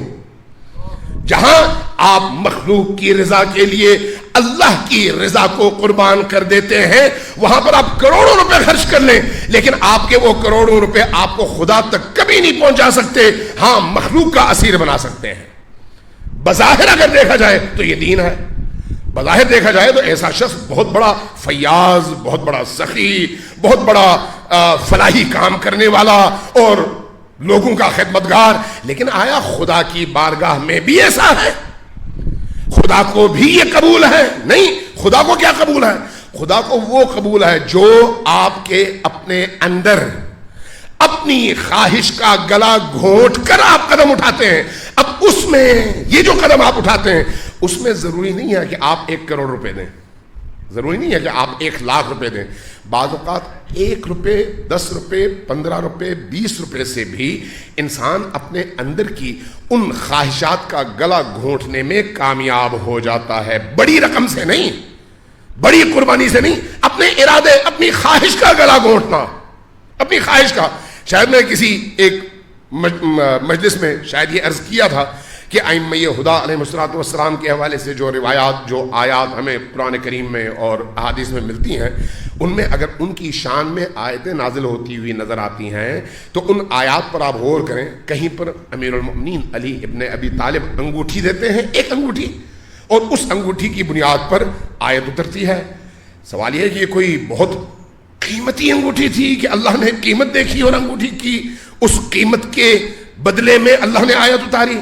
Speaker 1: جہاں آپ مخلوق کی رضا کے لیے اللہ کی رضا کو قربان کر دیتے ہیں، وہاں پر آپ کروڑوں روپے خرچ کر لیں لیکن آپ کے وہ کروڑوں روپے آپ کو خدا تک کبھی نہیں پہنچا سکتے، ہاں مخلوق کا اسیر بنا سکتے ہیں۔ بظاہر اگر دیکھا جائے تو یہ دین ہے، بظاہر دیکھا جائے تو ایسا شخص بہت بڑا فیاض، بہت بڑا سخی، بہت بڑا فلاحی کام کرنے والا اور لوگوں کا خدمتگار، لیکن آیا خدا کی بارگاہ میں بھی ایسا ہے؟ خدا کو بھی یہ قبول ہے؟ نہیں، خدا کو کیا قبول ہے؟ خدا کو وہ قبول ہے جو آپ کے اپنے اندر اپنی خواہش کا گلا گھونٹ کر آپ قدم اٹھاتے ہیں۔ اب اس میں یہ جو قدم آپ اٹھاتے ہیں اس میں ضروری نہیں ہے کہ آپ 1 کروڑ روپے دیں، ضروری نہیں ہے کہ آپ 1 لاکھ روپے دیں۔ بعض اوقات 1 روپے، 10 روپے، 15 روپے، 20 روپے سے بھی انسان اپنے اندر کی ان خواہشات کا گلا گھونٹنے میں کامیاب ہو جاتا ہے۔ بڑی رقم سے نہیں، بڑی قربانی سے نہیں، اپنے ارادے، اپنی خواہش کا گلا گھونٹنا، اپنی خواہش کا۔ شاید میں کسی ایک مجلس میں شاید یہ عرض کیا تھا کہ ائمہ ہدیٰ علیہ السلام کے حوالے سے جو روایات، جو آیات ہمیں قرآن کریم میں اور احادیث میں ملتی ہیں، ان میں اگر ان کی شان میں آیتیں نازل ہوتی ہوئی نظر آتی ہیں تو ان آیات پر آپ غور کریں۔ کہیں پر امیر المؤمنین علی ابن ابی طالب انگوٹھی دیتے ہیں، ایک انگوٹھی، اور اس انگوٹھی کی بنیاد پر آیت اترتی ہے۔ سوال یہ ہے کہ یہ کوئی بہت قیمتی انگوٹھی تھی کہ اللہ نے قیمت دیکھی اور انگوٹھی کی اس قیمت کے بدلے میں اللہ نے آیت اتاری،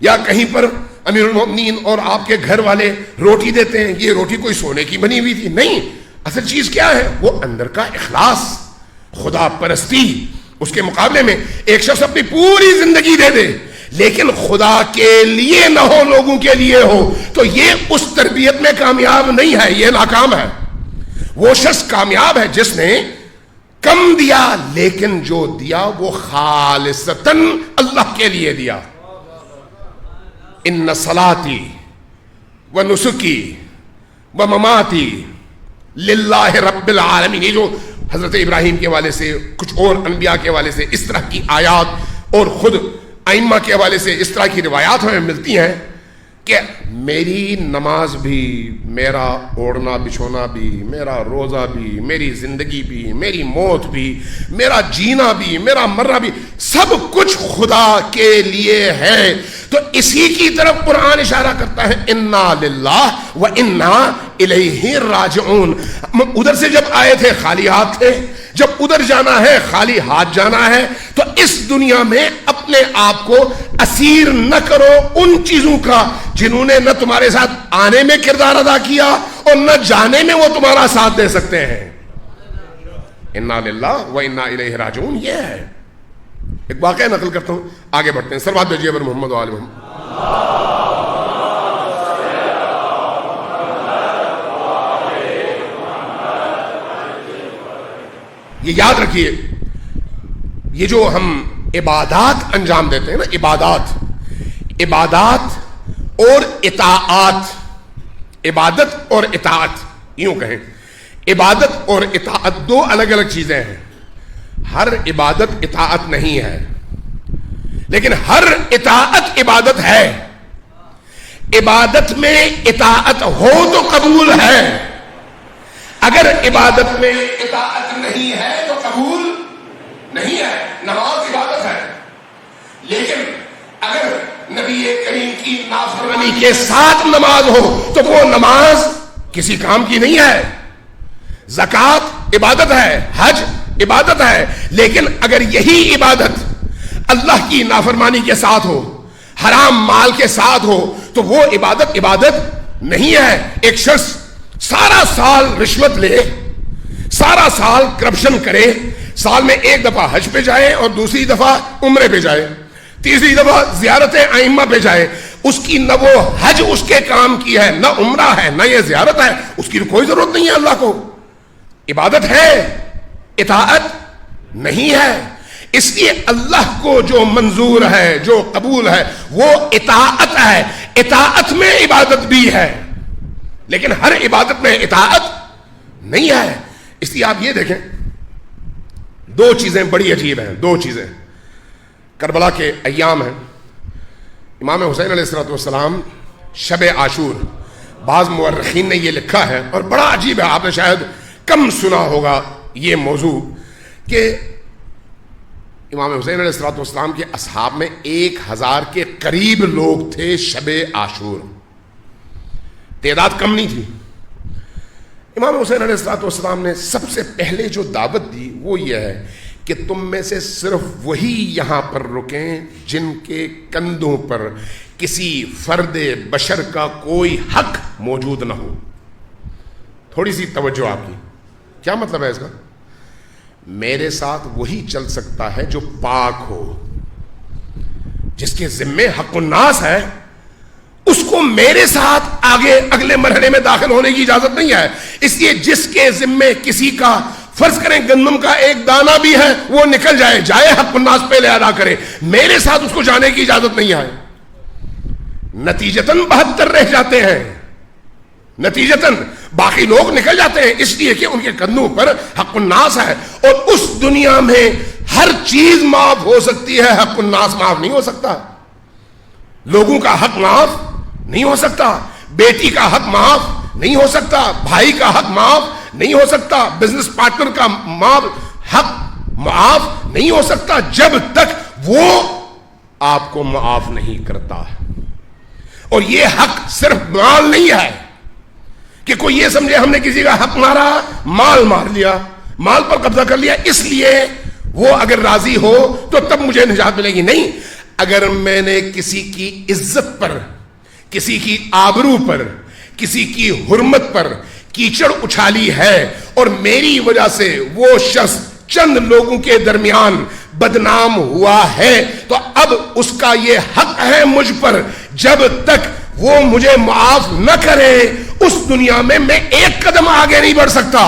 Speaker 1: یا کہیں پر امیر المؤمنین اور آپ کے گھر والے روٹی دیتے ہیں، یہ روٹی کوئی سونے کی بنی ہوئی تھی؟ نہیں، اصل چیز کیا ہے؟ وہ اندر کا اخلاص، خدا پرستی۔ اس کے مقابلے میں ایک شخص اپنی پوری زندگی دے دے لیکن خدا کے لیے نہ ہو، لوگوں کے لیے ہو، تو یہ اس تربیت میں کامیاب نہیں ہے، یہ ناکام ہے۔ وہ شخص کامیاب ہے جس نے کم دیا لیکن جو دیا وہ خالصتاً اللہ کے لیے دیا. ان صلاتی و نسکی و مماتی للہ رب العالمین. یہ جو حضرت ابراہیم کے حوالے سے، کچھ اور انبیاء کے حوالے سے اس طرح کی آیات اور خود ائمہ کے حوالے سے اس طرح کی روایات ہمیں ملتی ہیں کہ میری نماز بھی، میرا اوڑھنا بچھونا بھی، میرا روزہ بھی، میری زندگی بھی، میری موت بھی، میرا جینا بھی، میرا مرنا بھی، سب کچھ خدا کے لیے ہے. تو اسی کی طرف قرآن اشارہ کرتا ہے انا للہ و انا الیہ راجعون. ادھر سے جب آئے تھے خالی ہاتھ تھے، جب ادھر جانا ہے خالی ہاتھ جانا ہے. تو اس دنیا میں اپنے آپ کو اسیر نہ کرو ان چیزوں کا جنہوں نے نہ تمہارے ساتھ آنے میں کردار ادا کیا اور نہ جانے میں وہ تمہارا ساتھ دے سکتے ہیں. انا للہ و انا الیہ راجعون یہ ہے. ایک واقعہ نقل کرتا ہوں، آگے بڑھتے ہیں. سلوات بھیجیے پر محمد و آل محمد. یہ یاد رکھیے، یہ جو ہم عبادات انجام دیتے ہیں نا، عبادات اور اطاعت، عبادت اور اطاعت یوں کہیں، عبادت اور اطاعت دو الگ الگ چیزیں ہیں. ہر عبادت اطاعت نہیں ہے، لیکن ہر اطاعت عبادت ہے. عبادت میں اطاعت ہو تو قبول ہے، اگر عبادت میں اطاعت نہیں ہے تو قبول نہیں ہے. نماز عبادت ہے، لیکن اگر نبی کریم کی نافرمانی کے ساتھ نماز ہو تو وہ نماز کسی کام کی نہیں ہے. زکوٰۃ عبادت ہے، حج عبادت ہے، لیکن اگر یہی عبادت اللہ کی نافرمانی کے ساتھ ہو، حرام مال کے ساتھ ہو تو وہ عبادت نہیں ہے. ایک شخص سارا سال رشوت لے، سارا سال کرپشن کرے، سال میں ایک دفعہ حج پہ جائے اور دوسری دفعہ عمرے پہ جائے، تیسری دفعہ زیارت ائمہ پہ جائے، اس کی نہ وہ حج اس کے کام کی ہے، نہ عمرہ ہے، نہ یہ زیارت ہے، اس کی کوئی ضرورت نہیں ہے اللہ کو. عبادت ہے، اطاعت نہیں ہے. اس لیے اللہ کو جو منظور ہے، جو قبول ہے، وہ اطاعت ہے. اطاعت میں عبادت بھی ہے، لیکن ہر عبادت میں اطاعت نہیں ہے. اس لیے آپ یہ دیکھیں، دو چیزیں بڑی عجیب ہیں. دو چیزیں کربلا کے ایام ہیں. امام حسین علیہ السلام شب عاشور، بعض مورخین نے یہ لکھا ہے اور بڑا عجیب ہے، آپ نے شاید کم سنا ہوگا یہ موضوع، کہ امام حسین علیہ السلام کے اصحاب میں 1000 کے قریب لوگ تھے شب عاشور. تعداد کم نہیں تھی. امام حسین علیہ السلام نے سب سے پہلے جو دعوت دی وہ یہ ہے کہ تم میں سے صرف وہی یہاں پر رکیں جن کے کندھوں پر کسی فرد بشر کا کوئی حق موجود نہ ہو. تھوڑی سی توجہ آپ کی. کیا مطلب ہے اس کا؟ میرے ساتھ وہی چل سکتا ہے جو پاک ہو. جس کے ذمے حق الناس ہے اس کو میرے ساتھ آگے اگلے مرحلے میں داخل ہونے کی اجازت نہیں ہے. اس لیے جس کے ذمے کسی کا فرض کریں گندم کا ایک دانہ بھی ہے وہ نکل جائے حق الناس پہلے ادا کرے، میرے ساتھ اس کو جانے کی اجازت نہیں ہے. نتیجتاً 72 رہ جاتے ہیں، نتیجتاً باقی لوگ نکل جاتے ہیں، اس لیے کہ ان کے کندھوں پر حق الناس ہے. اور اس دنیا میں ہر چیز معاف ہو سکتی ہے، حق الناس معاف نہیں ہو سکتا. لوگوں کا حق معاف نہیں ہو سکتا، بیٹی کا حق معاف نہیں ہو سکتا، بھائی کا حق معاف نہیں ہو سکتا، بزنس پارٹنر کا حق معاف نہیں ہو سکتا جب تک وہ آپ کو معاف نہیں کرتا. اور یہ حق صرف مال نہیں ہے کہ کوئی یہ سمجھے ہم نے کسی کا حق مارا، مال مار لیا، مال پر قبضہ کر لیا، اس لیے وہ اگر راضی ہو تو تب مجھے نجات ملے گی. نہیں، اگر میں نے کسی کی عزت پر، کسی کی آبرو پر، کسی کی حرمت پر کیچڑ اچھالی ہے اور میری وجہ سے وہ شخص چند لوگوں کے درمیان بدنام ہوا ہے تو اب اس کا یہ حق ہے مجھ پر، جب تک وہ مجھے معاف نہ کرے اس دنیا میں ایک قدم آگے نہیں بڑھ سکتا.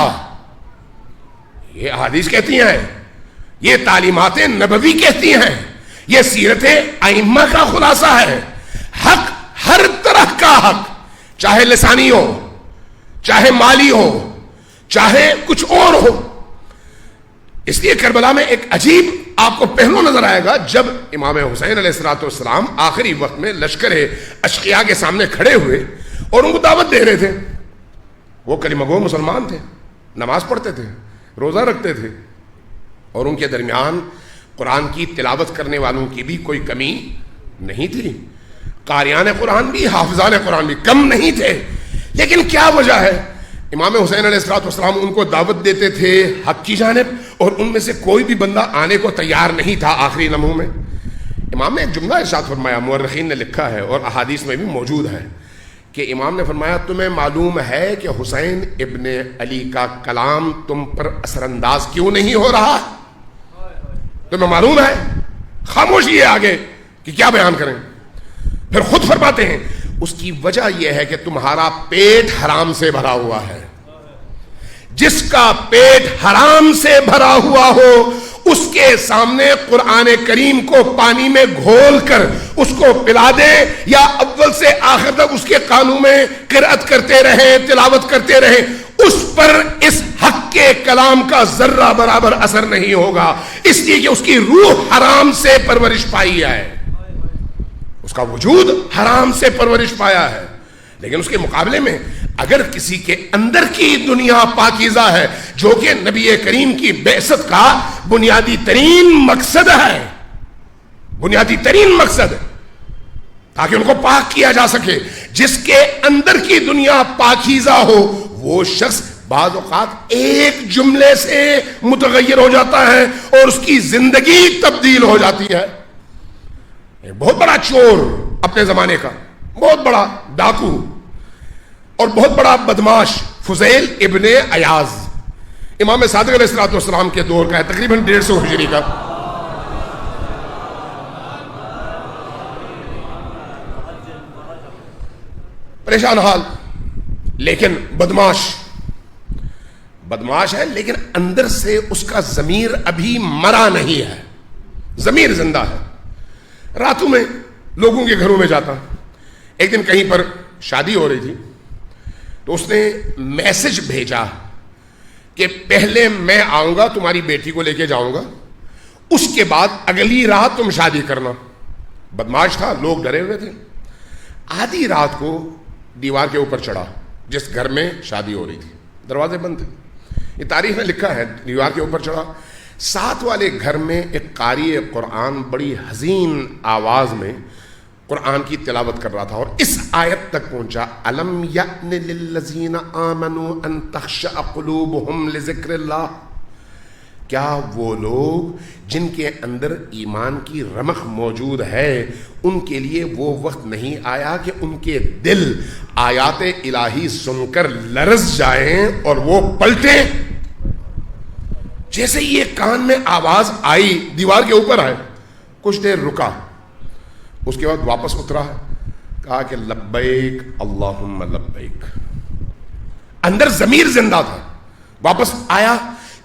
Speaker 1: یہ احادیث کہتی ہیں, یہ تعلیمات نبوی کہتی ہیں, یہ سیرت ائمہ کا خلاصہ ہے. حق, ہر طرح کا حق, چاہے لسانی ہو, چاہے مالی ہو, چاہے کچھ اور ہو. اس لیے کربلا میں ایک عجیب آپ کو پہلو نظر آئے گا جب امام حسین علیہ الصلوۃ والسلام آخری وقت میں لشکر اشقیاء کے سامنے کھڑے ہوئے اور ان کو دعوت دے رہے تھے. وہ کلمہ گو مسلمان تھے, نماز پڑھتے تھے, روزہ رکھتے تھے, اور ان کے درمیان قرآن کی تلاوت کرنے والوں کی بھی کوئی کمی نہیں تھی. قاریان قرآن بھی, حافظان قرآن بھی کم نہیں تھے. لیکن کیا وجہ ہے؟ امام حسین علیہ الصلوۃ والسلام ان کو دعوت دیتے تھے حق کی جانب, اور ان میں سے کوئی بھی بندہ آنے کو تیار نہیں تھا. آخری لمحوں میں امام نے ایک جملہ ارشاد فرمایا, مورخین نے لکھا ہے اور احادیث میں بھی موجود ہے, کہ امام نے فرمایا تمہیں معلوم ہے کہ حسین ابن علی کا کلام تم پر اثر انداز کیوں نہیں ہو رہا؟ تمہیں معلوم ہے؟ خاموشی ہے آگے کہ کیا بیان کریں. پھر خود فرماتے ہیں اس کی وجہ یہ ہے کہ تمہارا پیٹ حرام سے بھرا ہوا ہے. جس کا پیٹ حرام سے بھرا ہوا ہو اس کے سامنے قرآن کریم کو پانی میں گھول کر اس کو پلا دے, یا اول سے آخر تک اس کے کانوں میں قرأت کرتے رہے, تلاوت کرتے رہے, اس پر اس حق کے کلام کا ذرہ برابر اثر نہیں ہوگا. اس لیے کہ اس کی روح حرام سے پرورش پائی ہے, اس کا وجود حرام سے پرورش پایا ہے. لیکن اس کے مقابلے میں اگر کسی کے اندر کی دنیا پاکیزہ ہے, جو کہ نبی کریم کی بعثت کا بنیادی ترین مقصد ہے, بنیادی ترین مقصد ہے, تاکہ ان کو پاک کیا جا سکے. جس کے اندر کی دنیا پاکیزہ ہو وہ شخص بعض اوقات ایک جملے سے متغیر ہو جاتا ہے اور اس کی زندگی تبدیل ہو جاتی ہے. ایک بہت بڑا چور اپنے زمانے کا, بہت بڑا ڈاکو اور بہت بڑا بدماش فضیل ابن ایاز, امام صادق علیہ الصلوۃ والسلام کے دور کا ہے, تقریباً 150 ہجری کا. پریشان حال, لیکن بدماش ہے, لیکن اندر سے اس کا ضمیر ابھی مرا نہیں ہے, ضمیر زندہ ہے. راتوں میں لوگوں کے گھروں میں جاتا. ایک دن کہیں پر شادی ہو رہی تھی تو اس نے میسج بھیجا کہ پہلے میں آؤں گا, تمہاری بیٹی کو لے کے جاؤں گا, اس کے بعد اگلی رات تم شادی کرنا. بدماش تھا, لوگ ڈرے ہوئے تھے. آدھی رات کو دیوار کے اوپر چڑھا جس گھر میں شادی ہو رہی تھی, دروازے بند تھے, یہ تاریخ میں لکھا ہے. دیوار کے اوپر چڑھا, ساتھ والے گھر میں ایک قاری قرآن بڑی حزین آواز میں قرآن کی تلاوت کر رہا تھا, اور اس آیت تک پہنچا, الم یأن للذین آمنوا ان تخشع قلوبہم لذکر اللہ. کیا وہ لوگ جن کے اندر ایمان کی رمق موجود ہے ان کے لیے وہ وقت نہیں آیا کہ ان کے دل آیات الہی سن کر لرز جائیں اور وہ پلٹیں؟ جیسے یہ کان میں آواز آئی, دیوار کے اوپر آئے, کچھ دیر رکا, اس کے بعد واپس اترا, کہا کہ لبیک اللہم لبیک. اندر ضمیر زندہ تھا, واپس آیا,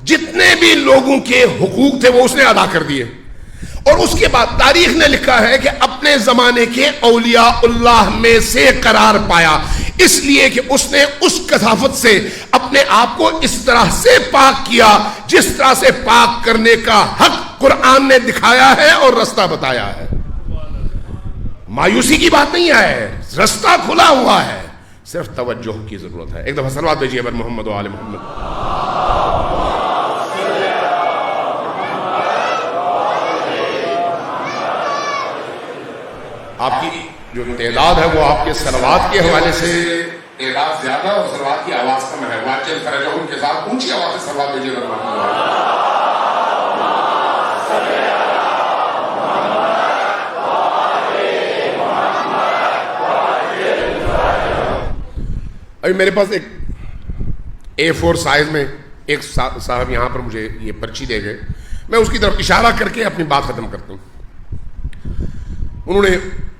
Speaker 1: جتنے بھی لوگوں کے حقوق تھے وہ اس نے ادا کر دیے. اور اس کے بعد تاریخ نے لکھا ہے کہ اپنے زمانے کے اولیاء اللہ میں سے قرار پایا, اس لیے کہ اس نے اس کثافت سے اپنے آپ کو اس طرح سے پاک کیا جس طرح سے پاک کرنے کا حق قرآن نے دکھایا ہے اور رستہ بتایا ہے. مایوسی کی بات نہیں ہے, رستہ کھلا ہوا ہے, صرف توجہ کی ضرورت ہے. ایک دفعہ صلوات بھیجیے بر محمد و آل محمد. آپ کی جو تعداد ہے وہ آپ کے صلوات کے حوالے سے تعداد زیادہ اور صلوات کی آواز کم ہے. واجل فرجہم کے ساتھ اونچی آواز سے صلوات بھیجیے بر محمد. ابھی میرے پاس ایک A4 سائز میں ایک صاحب یہاں پر مجھے یہ پرچی دے گئے, میں اس کی طرف اشارہ کر کے اپنی بات ختم کرتا ہوں. انہوں نے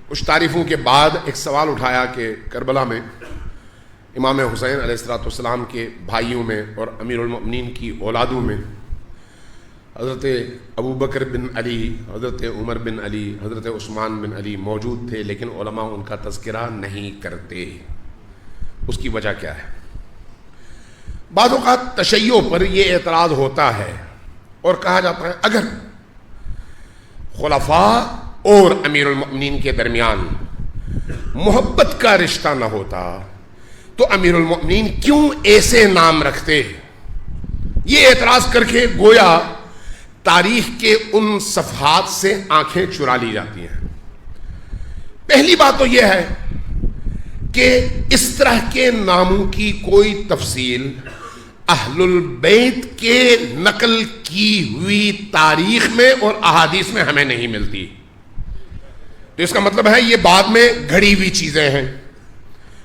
Speaker 1: کچھ تعریفوں کے بعد ایک سوال اٹھایا کہ کربلا میں امام حسین علیہ الصلوۃ والسلام کے بھائیوں میں اور امیر المؤمنین کی اولادوں میں حضرت ابو بکر بن علی، حضرت عمر بن علی، حضرت عثمان بن علی موجود تھے، لیکن علماء ان کا تذکرہ نہیں کرتے. اس کی وجہ کیا ہے؟ بعض اوقات تشیع پر یہ اعتراض ہوتا ہے اور کہا جاتا ہے اگر خلفاء اور امیر المؤمنین کے درمیان محبت کا رشتہ نہ ہوتا تو امیر المؤمنین کیوں ایسے نام رکھتے؟ یہ اعتراض کر کے گویا تاریخ کے ان صفحات سے آنکھیں چرا لی جاتی ہیں. پہلی بات تو یہ ہے کہ اس طرح کے ناموں کی کوئی تفصیل اہل البیت کے نقل کی ہوئی تاریخ میں اور احادیث میں ہمیں نہیں ملتی. تو اس کا مطلب ہے یہ بعد میں گھڑی ہوئی چیزیں ہیں.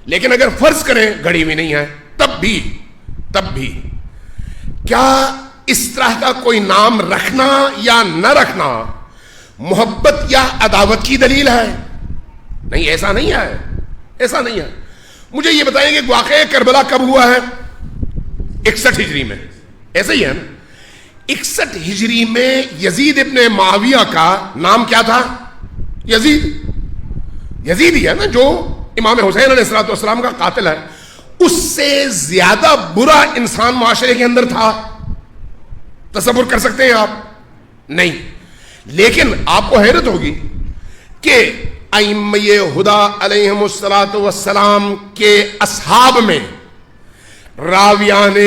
Speaker 1: لیکن اگر فرض کریں گھڑی ہوئی نہیں ہے تب بھی کیا اس طرح کا کوئی نام رکھنا یا نہ رکھنا محبت یا عداوت کی دلیل ہے؟ نہیں، ایسا نہیں ہے. مجھے یہ بتائیں کہ واقعہ کربلا کب ہوا ہے؟ 61 ہجری میں. ایسا ہی ہے نا. 61 ہجری میں یزید ابن معاویہ کا نام کیا تھا؟ یزید ہی ہے نا جو امام حسین علیہ السلام کا قاتل ہے. اس سے زیادہ برا انسان معاشرے کے اندر تھا؟ تصور کر سکتے ہیں آپ؟ نہیں. لیکن آپ کو حیرت ہوگی کہ ائمہ ہدی علیہم السلام کے اصحاب میں، راویان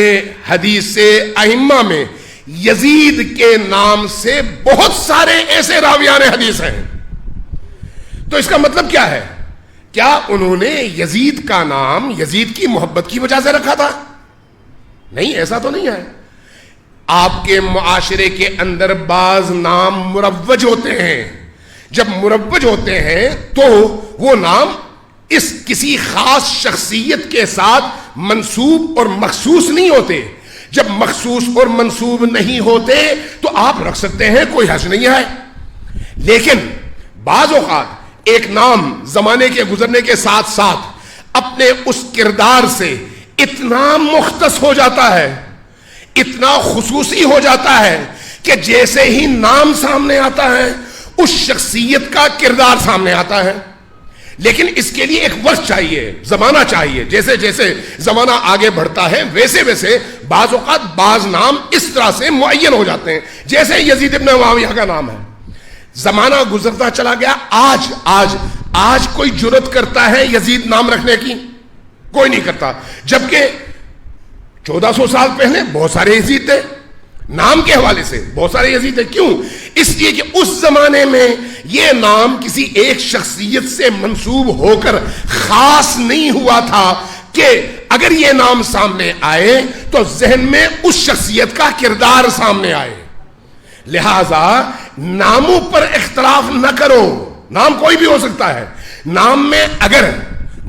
Speaker 1: حدیث ائمہ میں یزید کے نام سے بہت سارے ایسے راویان حدیث ہیں. تو اس کا مطلب کیا ہے؟ کیا انہوں نے یزید کا نام یزید کی محبت کی وجہ سے رکھا تھا؟ نہیں، ایسا تو نہیں ہے. آپ کے معاشرے کے اندر بعض نام مروج ہوتے ہیں. جب مروج ہوتے ہیں تو وہ نام اس کسی خاص شخصیت کے ساتھ منسوب اور مخصوص نہیں ہوتے. جب مخصوص اور منسوب نہیں ہوتے تو آپ رکھ سکتے ہیں، کوئی حرج نہیں ہے. لیکن بعض اوقات ایک نام زمانے کے گزرنے کے ساتھ ساتھ اپنے اس کردار سے اتنا مختص ہو جاتا ہے، اتنا خصوصی ہو جاتا ہے کہ جیسے ہی نام سامنے آتا ہے اس شخصیت کا کردار سامنے آتا ہے. لیکن اس کے لیے ایک وقت چاہیے، زمانہ چاہیے. جیسے جیسے زمانہ آگے بڑھتا ہے ویسے ویسے بعض اوقات بعض نام اس طرح سے معین ہو جاتے ہیں. جیسے یزید ابن معاویہ کا نام ہے، زمانہ گزرتا چلا گیا. آج کوئی جرت کرتا ہے یزید نام رکھنے کی؟ کوئی نہیں کرتا. جبکہ 1400 سال پہلے بہت سارے یزید تھے، نام کے حوالے سے بہت سارے یزید تھے. کیوں؟ اس لیے کہ اس زمانے میں یہ نام کسی ایک شخصیت سے منسوب ہو کر خاص نہیں ہوا تھا کہ اگر یہ نام سامنے آئے تو ذہن میں اس شخصیت کا کردار سامنے آئے. لہذا ناموں پر اختلاف نہ کرو. نام کوئی بھی ہو سکتا ہے. نام میں اگر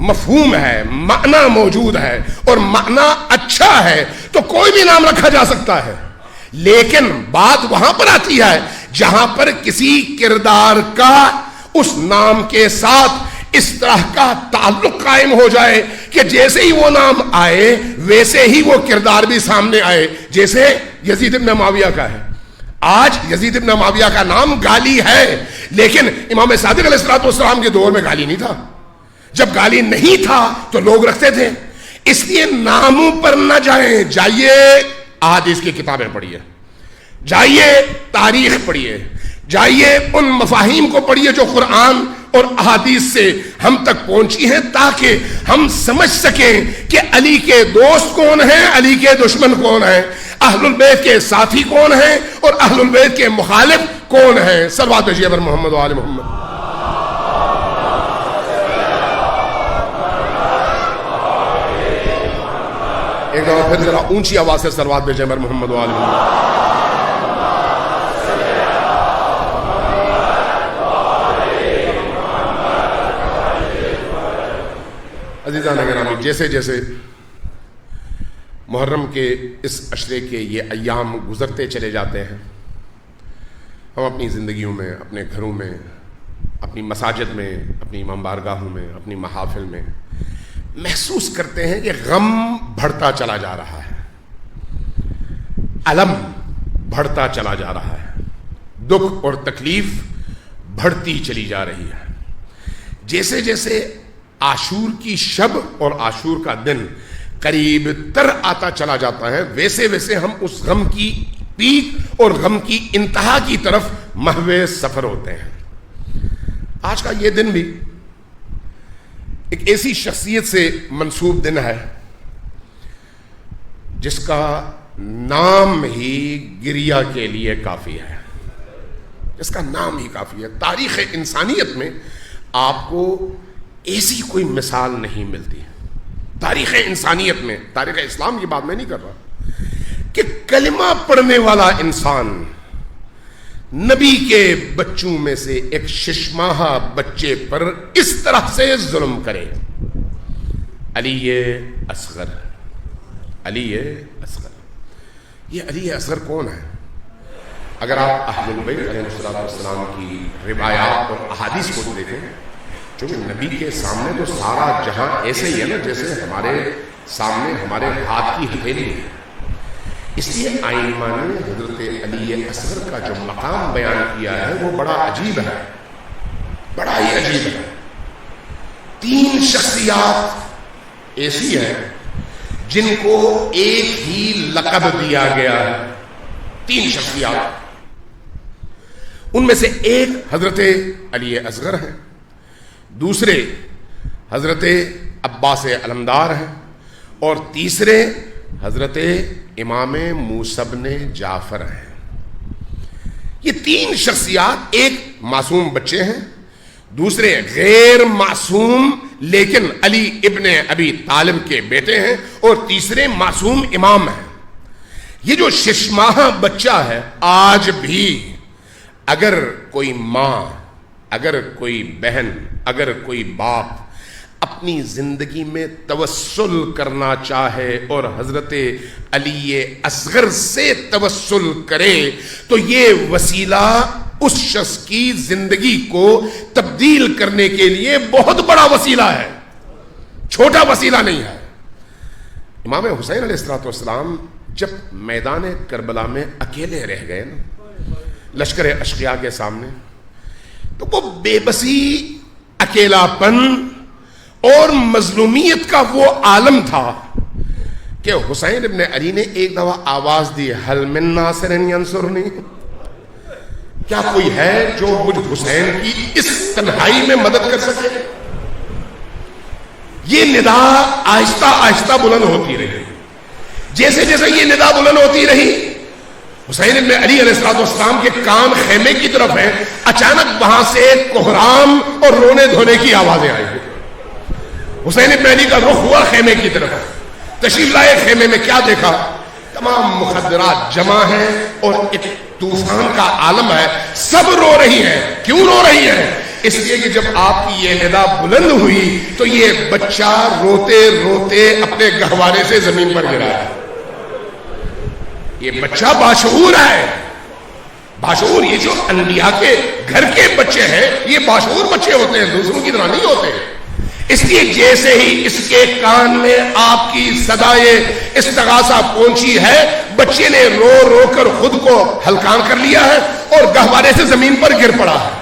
Speaker 1: مفہوم ہے، معنی موجود ہے اور معنی اچھا ہے تو کوئی بھی نام رکھا جا سکتا ہے. لیکن بات وہاں پر آتی ہے جہاں پر کسی کردار کا اس نام کے ساتھ اس طرح کا تعلق قائم ہو جائے کہ جیسے ہی وہ نام آئے ویسے ہی وہ کردار بھی سامنے آئے. جیسے یزید ابن معاویہ کا ہے. آج یزید ابن معاویہ کا نام گالی ہے، لیکن امام صادق علیہ السلام کے دور میں گالی نہیں تھا. جب گالی نہیں تھا تو لوگ رکھتے تھے. اس لیے ناموں پر نہ جائیں. جائیے احادیث کی کتابیں پڑھیے، جائیے تاریخ پڑھیے، جائیے ان مفاہیم کو پڑھیے جو قرآن اور احادیث سے ہم تک پہنچی ہیں، تاکہ ہم سمجھ سکیں کہ علی کے دوست کون ہیں، علی کے دشمن کون ہیں، اہل البیت کے ساتھی کون ہیں اور اہل البیت کے مخالف کون ہیں. صلوات بھیجیے بر محمد و آل محمد. ایک دفعہ پھر ذرا اونچی آواز سے صلوات بھیجیں بر محمد و آل محمد. عزیزان گرامی، جیسے جیسے محرم کے اس عشرے کے یہ ایام گزرتے چلے جاتے ہیں، ہم اپنی زندگیوں میں، اپنے گھروں میں، اپنی مساجد میں، اپنی امام بارگاہوں میں، اپنی محافل میں محسوس کرتے ہیں کہ غم بڑھتا چلا جا رہا ہے. الم بڑھتا چلا جا رہا ہے، دکھ اور تکلیف بڑھتی چلی جا رہی ہے۔ جیسے جیسے عاشور کی شب اور عاشور کا دن قریب تر آتا چلا جاتا ہے، ویسے ویسے ہم اس غم کی پیک اور غم کی انتہا کی طرف محو سفر ہوتے ہیں۔ آج کا یہ دن بھی ایک ایسی شخصیت سے منسوب دن ہے جس کا نام ہی گریہ کے لیے کافی ہے، جس کا نام ہی کافی ہے۔ تاریخ انسانیت میں آپ کو ایسی کوئی مثال نہیں ملتی، تاریخ انسانیت میں، تاریخ اسلام کی بات میں نہیں کر رہا، کہ کلمہ پڑھنے والا انسان نبی کے بچوں میں سے ایک 6 ماہ بچے پر اس طرح سے ظلم کرے۔ علی اصغر، علی اصغر، یہ علی اصغر کون ہے؟ اگر آپ اہل البیت علیہ السلام کی روایات اور احادیث کو دیکھیں، چونکہ نبی کے سامنے تو سارا جہاں ایسے ہی ہے نا جیسے ہمارے سامنے ہمارے ہاتھ کی ہتھیلی ہے، اس لیے آئمہ نے حضرت علی اصغر کا جو مقام بیان کیا ہے وہ بڑا عجیب ہے، بڑا ہی عجیب ہے۔ 3 شخصیات ایسی ہیں جن کو ایک ہی لقب دیا گیا ہے، 3 شخصیات، ان میں سے ایک حضرت علی اصغر ہیں، دوسرے حضرت عباس علمدار ہیں، اور تیسرے حضرت امام موسیٰ بن جعفر ہیں۔ یہ 3 شخصیات، ایک معصوم بچے ہیں، دوسرے غیر معصوم لیکن علی ابن ابی طالب کے بیٹے ہیں، اور تیسرے معصوم امام ہیں۔ یہ جو 6 ماہ بچہ ہے، آج بھی اگر کوئی ماں، اگر کوئی بہن، اگر کوئی باپ اپنی زندگی میں توسل کرنا چاہے اور حضرت علی اصغر سے توسل کرے تو یہ وسیلہ اس شخص کی زندگی کو تبدیل کرنے کے لیے بہت بڑا وسیلہ ہے، چھوٹا وسیلہ نہیں ہے۔ امام حسین علیہ السلام جب میدان کربلا میں اکیلے رہ گئے نا لشکر اشقیاء کے سامنے، تو وہ بے بسی، اکیلا پن اور مظلومیت کا وہ عالم تھا کہ حسین ابن علی نے ایک دفعہ آواز دی، حل من ناصر ینصرنی، کیا کوئی ہے جو مجھ حسین کی اس تنہائی میں مدد کر سکے؟ یہ ندا آہستہ آہستہ بلند ہوتی رہی، جیسے جیسے یہ ندا بلند ہوتی رہی، حسین ابن علی علیہ السلام کے کان خیمے کی طرف ہیں، اچانک وہاں سے کوہرام اور رونے دھونے کی آوازیں آئی۔ حسین ابن علی کا رخ ہوا خیمے کی طرف، تشریف لائے، خیمے میں کیا دیکھا؟ تمام مخدرات جمع ہیں اور ایک طوفان کا عالم ہے، سب رو رہی ہیں۔ کیوں رو رہی ہیں؟ اس لیے کہ جب آپ کی یہ ندا بلند ہوئی تو یہ بچہ روتے روتے اپنے گہوارے سے زمین پر گرا ہے۔ یہ بچہ باشعور ہے، باشعور۔ یہ جو انبیاء کے گھر کے بچے ہیں یہ باشعور بچے ہوتے ہیں، دوسروں کی طرح نہیں ہوتے۔ اس لیے جیسے ہی اس کے کان میں آپ کی صدائے استغاثہ پہنچی ہے، بچے نے رو رو کر خود کو ہلکان کر لیا ہے اور گہوارے سے زمین پر گر پڑا ہے۔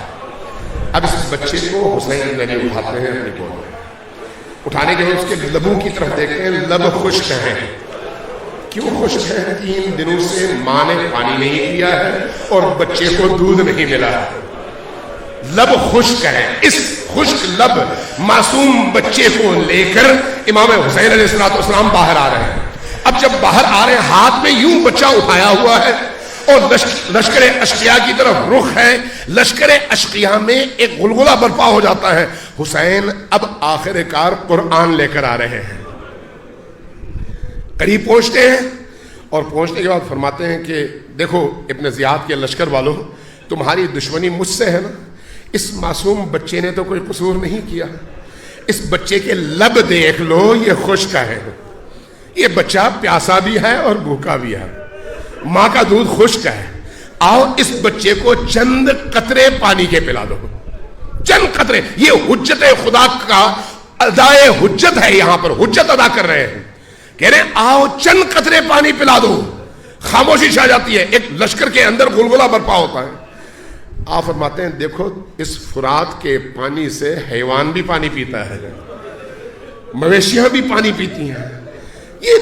Speaker 1: اب اس بچے کو حسین بن علی اٹھاتے ہیں اپنی گود میں، اٹھانے کے بعد اس کے لبوں کی طرف دیکھتے ہیں، لب خشک ہیں۔ کیوں خشک ہے؟ 3 دنوں سے ماں نے پانی نہیں پیا ہے اور بچے کو دودھ نہیں ملا ہے، لب خشک ہے۔ اس خشک لب معصوم بچے کو لے کر امام حسین علیہ السلام باہر آ رہے ہیں۔ اب جب باہر آ رہے ہیں، ہاتھ میں یوں بچہ اٹھایا ہوا ہے اور لشکر اشقیاء کی طرف رخ ہے۔ لشکر اشقیاء میں ایک غلغلہ برپا ہو جاتا ہے۔ حسین اب آخر کار قرآن لے کر آ رہے ہیں، قریب پہنچتے ہیں اور پہنچنے کے بعد فرماتے ہیں کہ دیکھو ابن زیاد کے لشکر والوں، تمہاری دشمنی مجھ سے ہے نا، اس معصوم بچے نے تو کوئی قصور نہیں کیا، اس بچے کے لب دیکھ لو، یہ خشک ہے، یہ بچہ پیاسا بھی ہے اور بھوکا بھی ہے، ماں کا دودھ خشک ہے، آؤ اس بچے کو چند قطرے پانی کے پلا دو، چند قطرے۔ یہ حجت خدا کا ادائے حجت ہے، یہاں پر حجت ادا کر رہے ہیں، کہہ رہے ہیں آؤ چند قطرے پانی پلا دو۔ خاموشی چھا جاتی ہے، ایک لشکر کے اندر غلغلہ برپا ہوتا ہے۔ آپ فرماتے ہیں دیکھو اس فرات کے پانی سے حیوان بھی پانی پیتا ہے، مویشیاں بھی پانی پیتی ہیں، یہ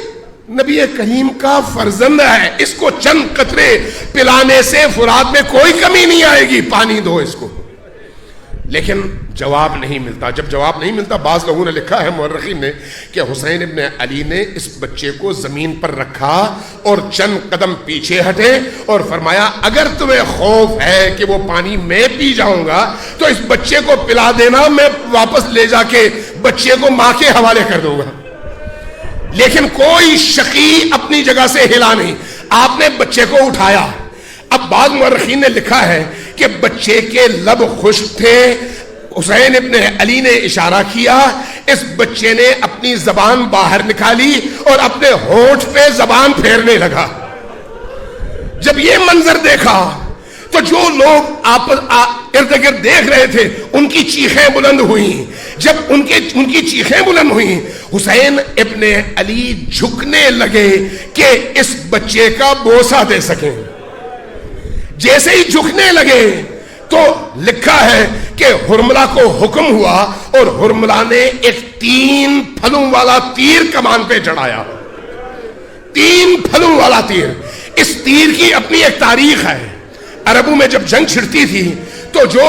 Speaker 1: نبی کریم کا فرزند ہے، اس کو چند قطرے پلانے سے فرات میں کوئی کمی نہیں آئے گی، پانی دو اس کو۔ لیکن جواب نہیں ملتا۔ جب جواب نہیں ملتا، بعض لوگوں نے لکھا ہے مورخین نے کہ حسین ابن علی نے اس بچے کو زمین پر رکھا اور چند قدم پیچھے ہٹے اور فرمایا اگر تمہیں خوف ہے کہ وہ پانی میں پی جاؤں گا تو اس بچے کو پلا دینا، میں واپس لے جا کے بچے کو ماں کے حوالے کر دوں گا۔ لیکن کوئی شقی اپنی جگہ سے ہلا نہیں، آپ نے بچے کو اٹھایا۔ اب بعض مورخین نے لکھا ہے کہ بچے کے لب خشک تھے، حسین ابن علی نے اشارہ کیا، اس بچے نے اپنی زبان باہر نکالی اور اپنے ہونٹ پہ زبان پھیرنے لگا۔ جب یہ منظر دیکھا تو جو لوگ ارد گرد دیکھ رہے تھے ان کی چیخیں بلند ہوئیں۔ جب ان کی چیخیں بلند ہوئیں، حسین ابن علی جھکنے لگے کہ اس بچے کا بوسہ دے سکیں۔ جیسے ہی جھکنے لگے تو لکھا ہے کہ ہرملہ کو حکم ہوا اور ہرملہ نے ایک 3 پھلوں والا تیر کمان پہ چڑھایا۔ 3 پھلوں والا تیر، اس تیر کی اپنی ایک تاریخ ہے۔ عربوں میں جب جنگ چھڑتی تھی تو جو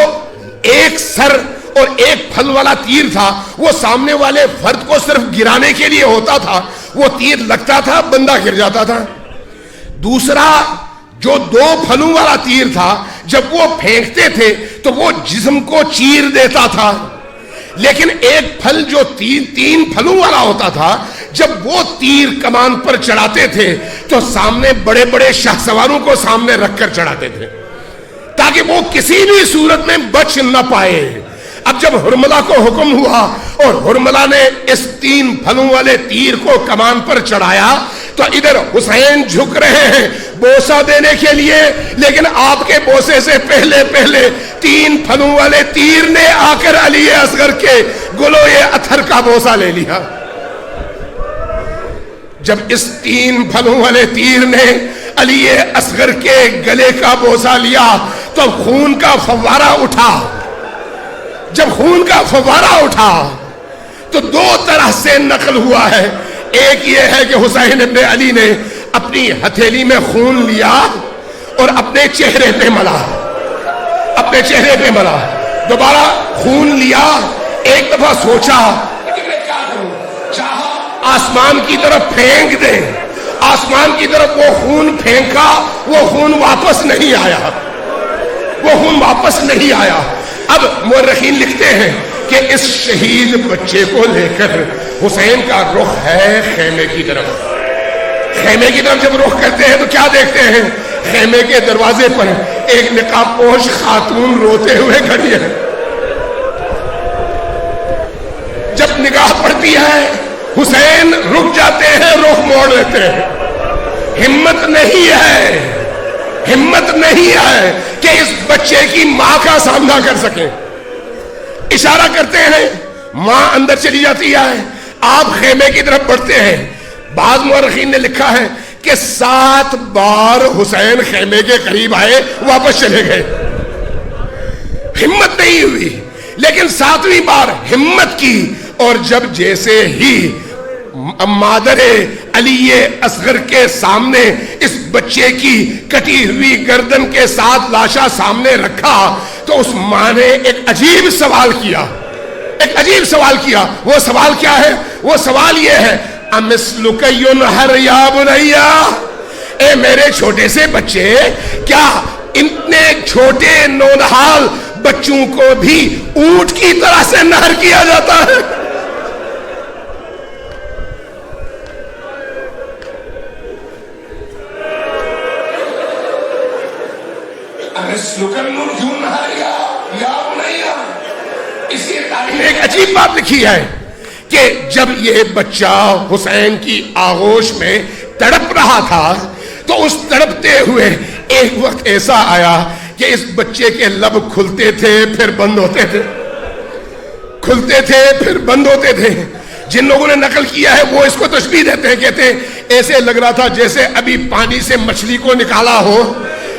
Speaker 1: ایک سر اور ایک پھل والا تیر تھا وہ سامنے والے فرد کو صرف گرانے کے لیے ہوتا تھا، وہ تیر لگتا تھا بندہ گر جاتا تھا۔ دوسرا جو 2 پھلوں والا تیر تھا، جب وہ پھینکتے تھے تو وہ جسم کو چیر دیتا تھا، لیکن ایک پھل جو 3 پھلوں والا ہوتا تھا، جب وہ تیر کمان پر چڑھاتے تھے تو سامنے بڑے بڑے شاہ سواروں کو سامنے رکھ کر چڑھاتے تھے تاکہ وہ کسی بھی صورت میں بچ نہ پائے۔ اب جب ہرملہ کو حکم ہوا اور ہرملہ نے اس 3 پھلوں والے تیر کو کمان پر چڑھایا تو ادھر حسین جھک رہے ہیں بوسہ دینے کے لیے، لیکن آپ کے بوسے سے پہلے 3 پھلوں والے تیر نے آ کر علی اصغر کے گلوئے اتھر کا بوسہ لے لیا۔ جب اس 3 پھلوں والے تیر نے علی اصغر کے گلے کا بوسہ لیا تو خون کا فوارہ اٹھا۔ جب خون کا فوارہ اٹھا تو 2 طرح سے نقل ہوا ہے۔ ایک یہ ہے کہ حسین ابن علی نے اپنی ہتھیلی میں خون لیا اور اپنے چہرے پہ ملا، اپنے چہرے پہ ملا، دوبارہ خون لیا، ایک دفعہ سوچا کہ میں کیا کروں، چاہا آسمان کی طرف پھینک دے، آسمان کی طرف وہ خون پھینکا، وہ خون واپس نہیں آیا، وہ خون واپس نہیں آیا۔ اب مورخین لکھتے ہیں کہ اس شہید بچے کو لے کر حسین کا رخ ہے خیمے کی طرف۔ خیمے کی طرف جب رخ کرتے ہیں تو کیا دیکھتے ہیں؟ خیمے کے دروازے پر ایک نقاب پوش خاتون روتے ہوئے کھڑی ہے۔ جب نگاہ پڑتی ہے حسین رک جاتے ہیں، رخ موڑ لیتے ہیں۔ ہمت نہیں ہے، ہمت نہیں ہے کہ اس بچے کی ماں کا سامنا کر سکیں۔ اشارہ کرتے ہیں، ماں اندر چلی جاتی ہے، آپ خیمے کی طرف بڑھتے ہیں۔ بعض مورخین نے لکھا ہے کہ 7 بار حسین خیمے کے قریب آئے، واپس چلے گئے، ہمت نہیں ہوئی، لیکن 7ویں بار ہمت کی اور جب جیسے ہی مادر علی اصغر کے سامنے اس بچے کی کٹی ہوئی گردن کے ساتھ لاشا سامنے رکھا تو اس ماں نے ایک عجیب سوال کیا، ایک عجیب سوال کیا۔ وہ سوال کیا ہے؟ وہ سوال یہ ہے، امثلک ینہر یا بنیا، اے میرے چھوٹے سے بچے، کیا اتنے چھوٹے نونہال بچوں کو بھی اونٹ کی طرح سے نہر کیا جاتا ہے؟ ایک عجیب بات لکھی ہے کہ جب یہ بچہ حسین کی آغوش میں تڑپ رہا تھا تو اس تڑپتے ہوئے ایک وقت ایسا آیا کہ اس بچے کے لب کھلتے تھے پھر بند ہوتے تھے، کھلتے تھے پھر بند ہوتے تھے۔ جن لوگوں نے نقل کیا ہے وہ اس کو تشبیہ دیتے ہیں، کہتے ہیں ایسے لگ رہا تھا جیسے ابھی پانی سے مچھلی کو نکالا ہو.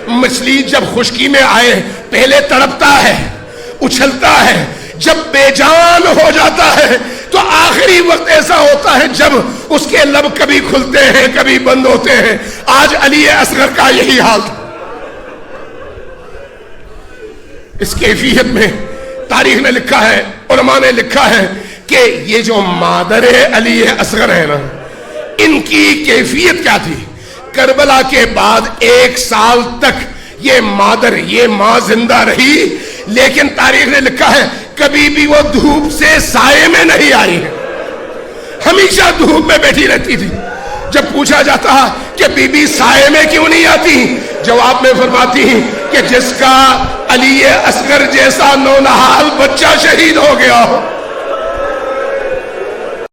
Speaker 1: مچھلی جب خشکی میں آئے پہلے تڑپتا ہے، اچھلتا ہے، جب بے جان ہو جاتا ہے تو آخری وقت ایسا ہوتا ہے جب اس کے لب کبھی کھلتے ہیں کبھی بند ہوتے ہیں. آج علی اصغر کا یہی حال تھا. اس کیفیت میں تاریخ نے لکھا ہے، علماء نے لکھا ہے کہ یہ جو مادر علی اصغر ہے نا، ان کی کیفیت کیا تھی. کربلا کے بعد 1 سال تک یہ مادر، یہ ماں زندہ رہی، لیکن تاریخ نے لکھا ہے کبھی بھی وہ دھوپ سے سائے میں نہیں آئی ہے، ہمیشہ دھوپ میں بیٹھی رہتی تھی. جب پوچھا جاتا کہ بی بی سائے میں کیوں نہیں آتی، جواب میں فرماتی کہ جس کا علی اصغر جیسا نونہال بچہ شہید ہو گیا ہو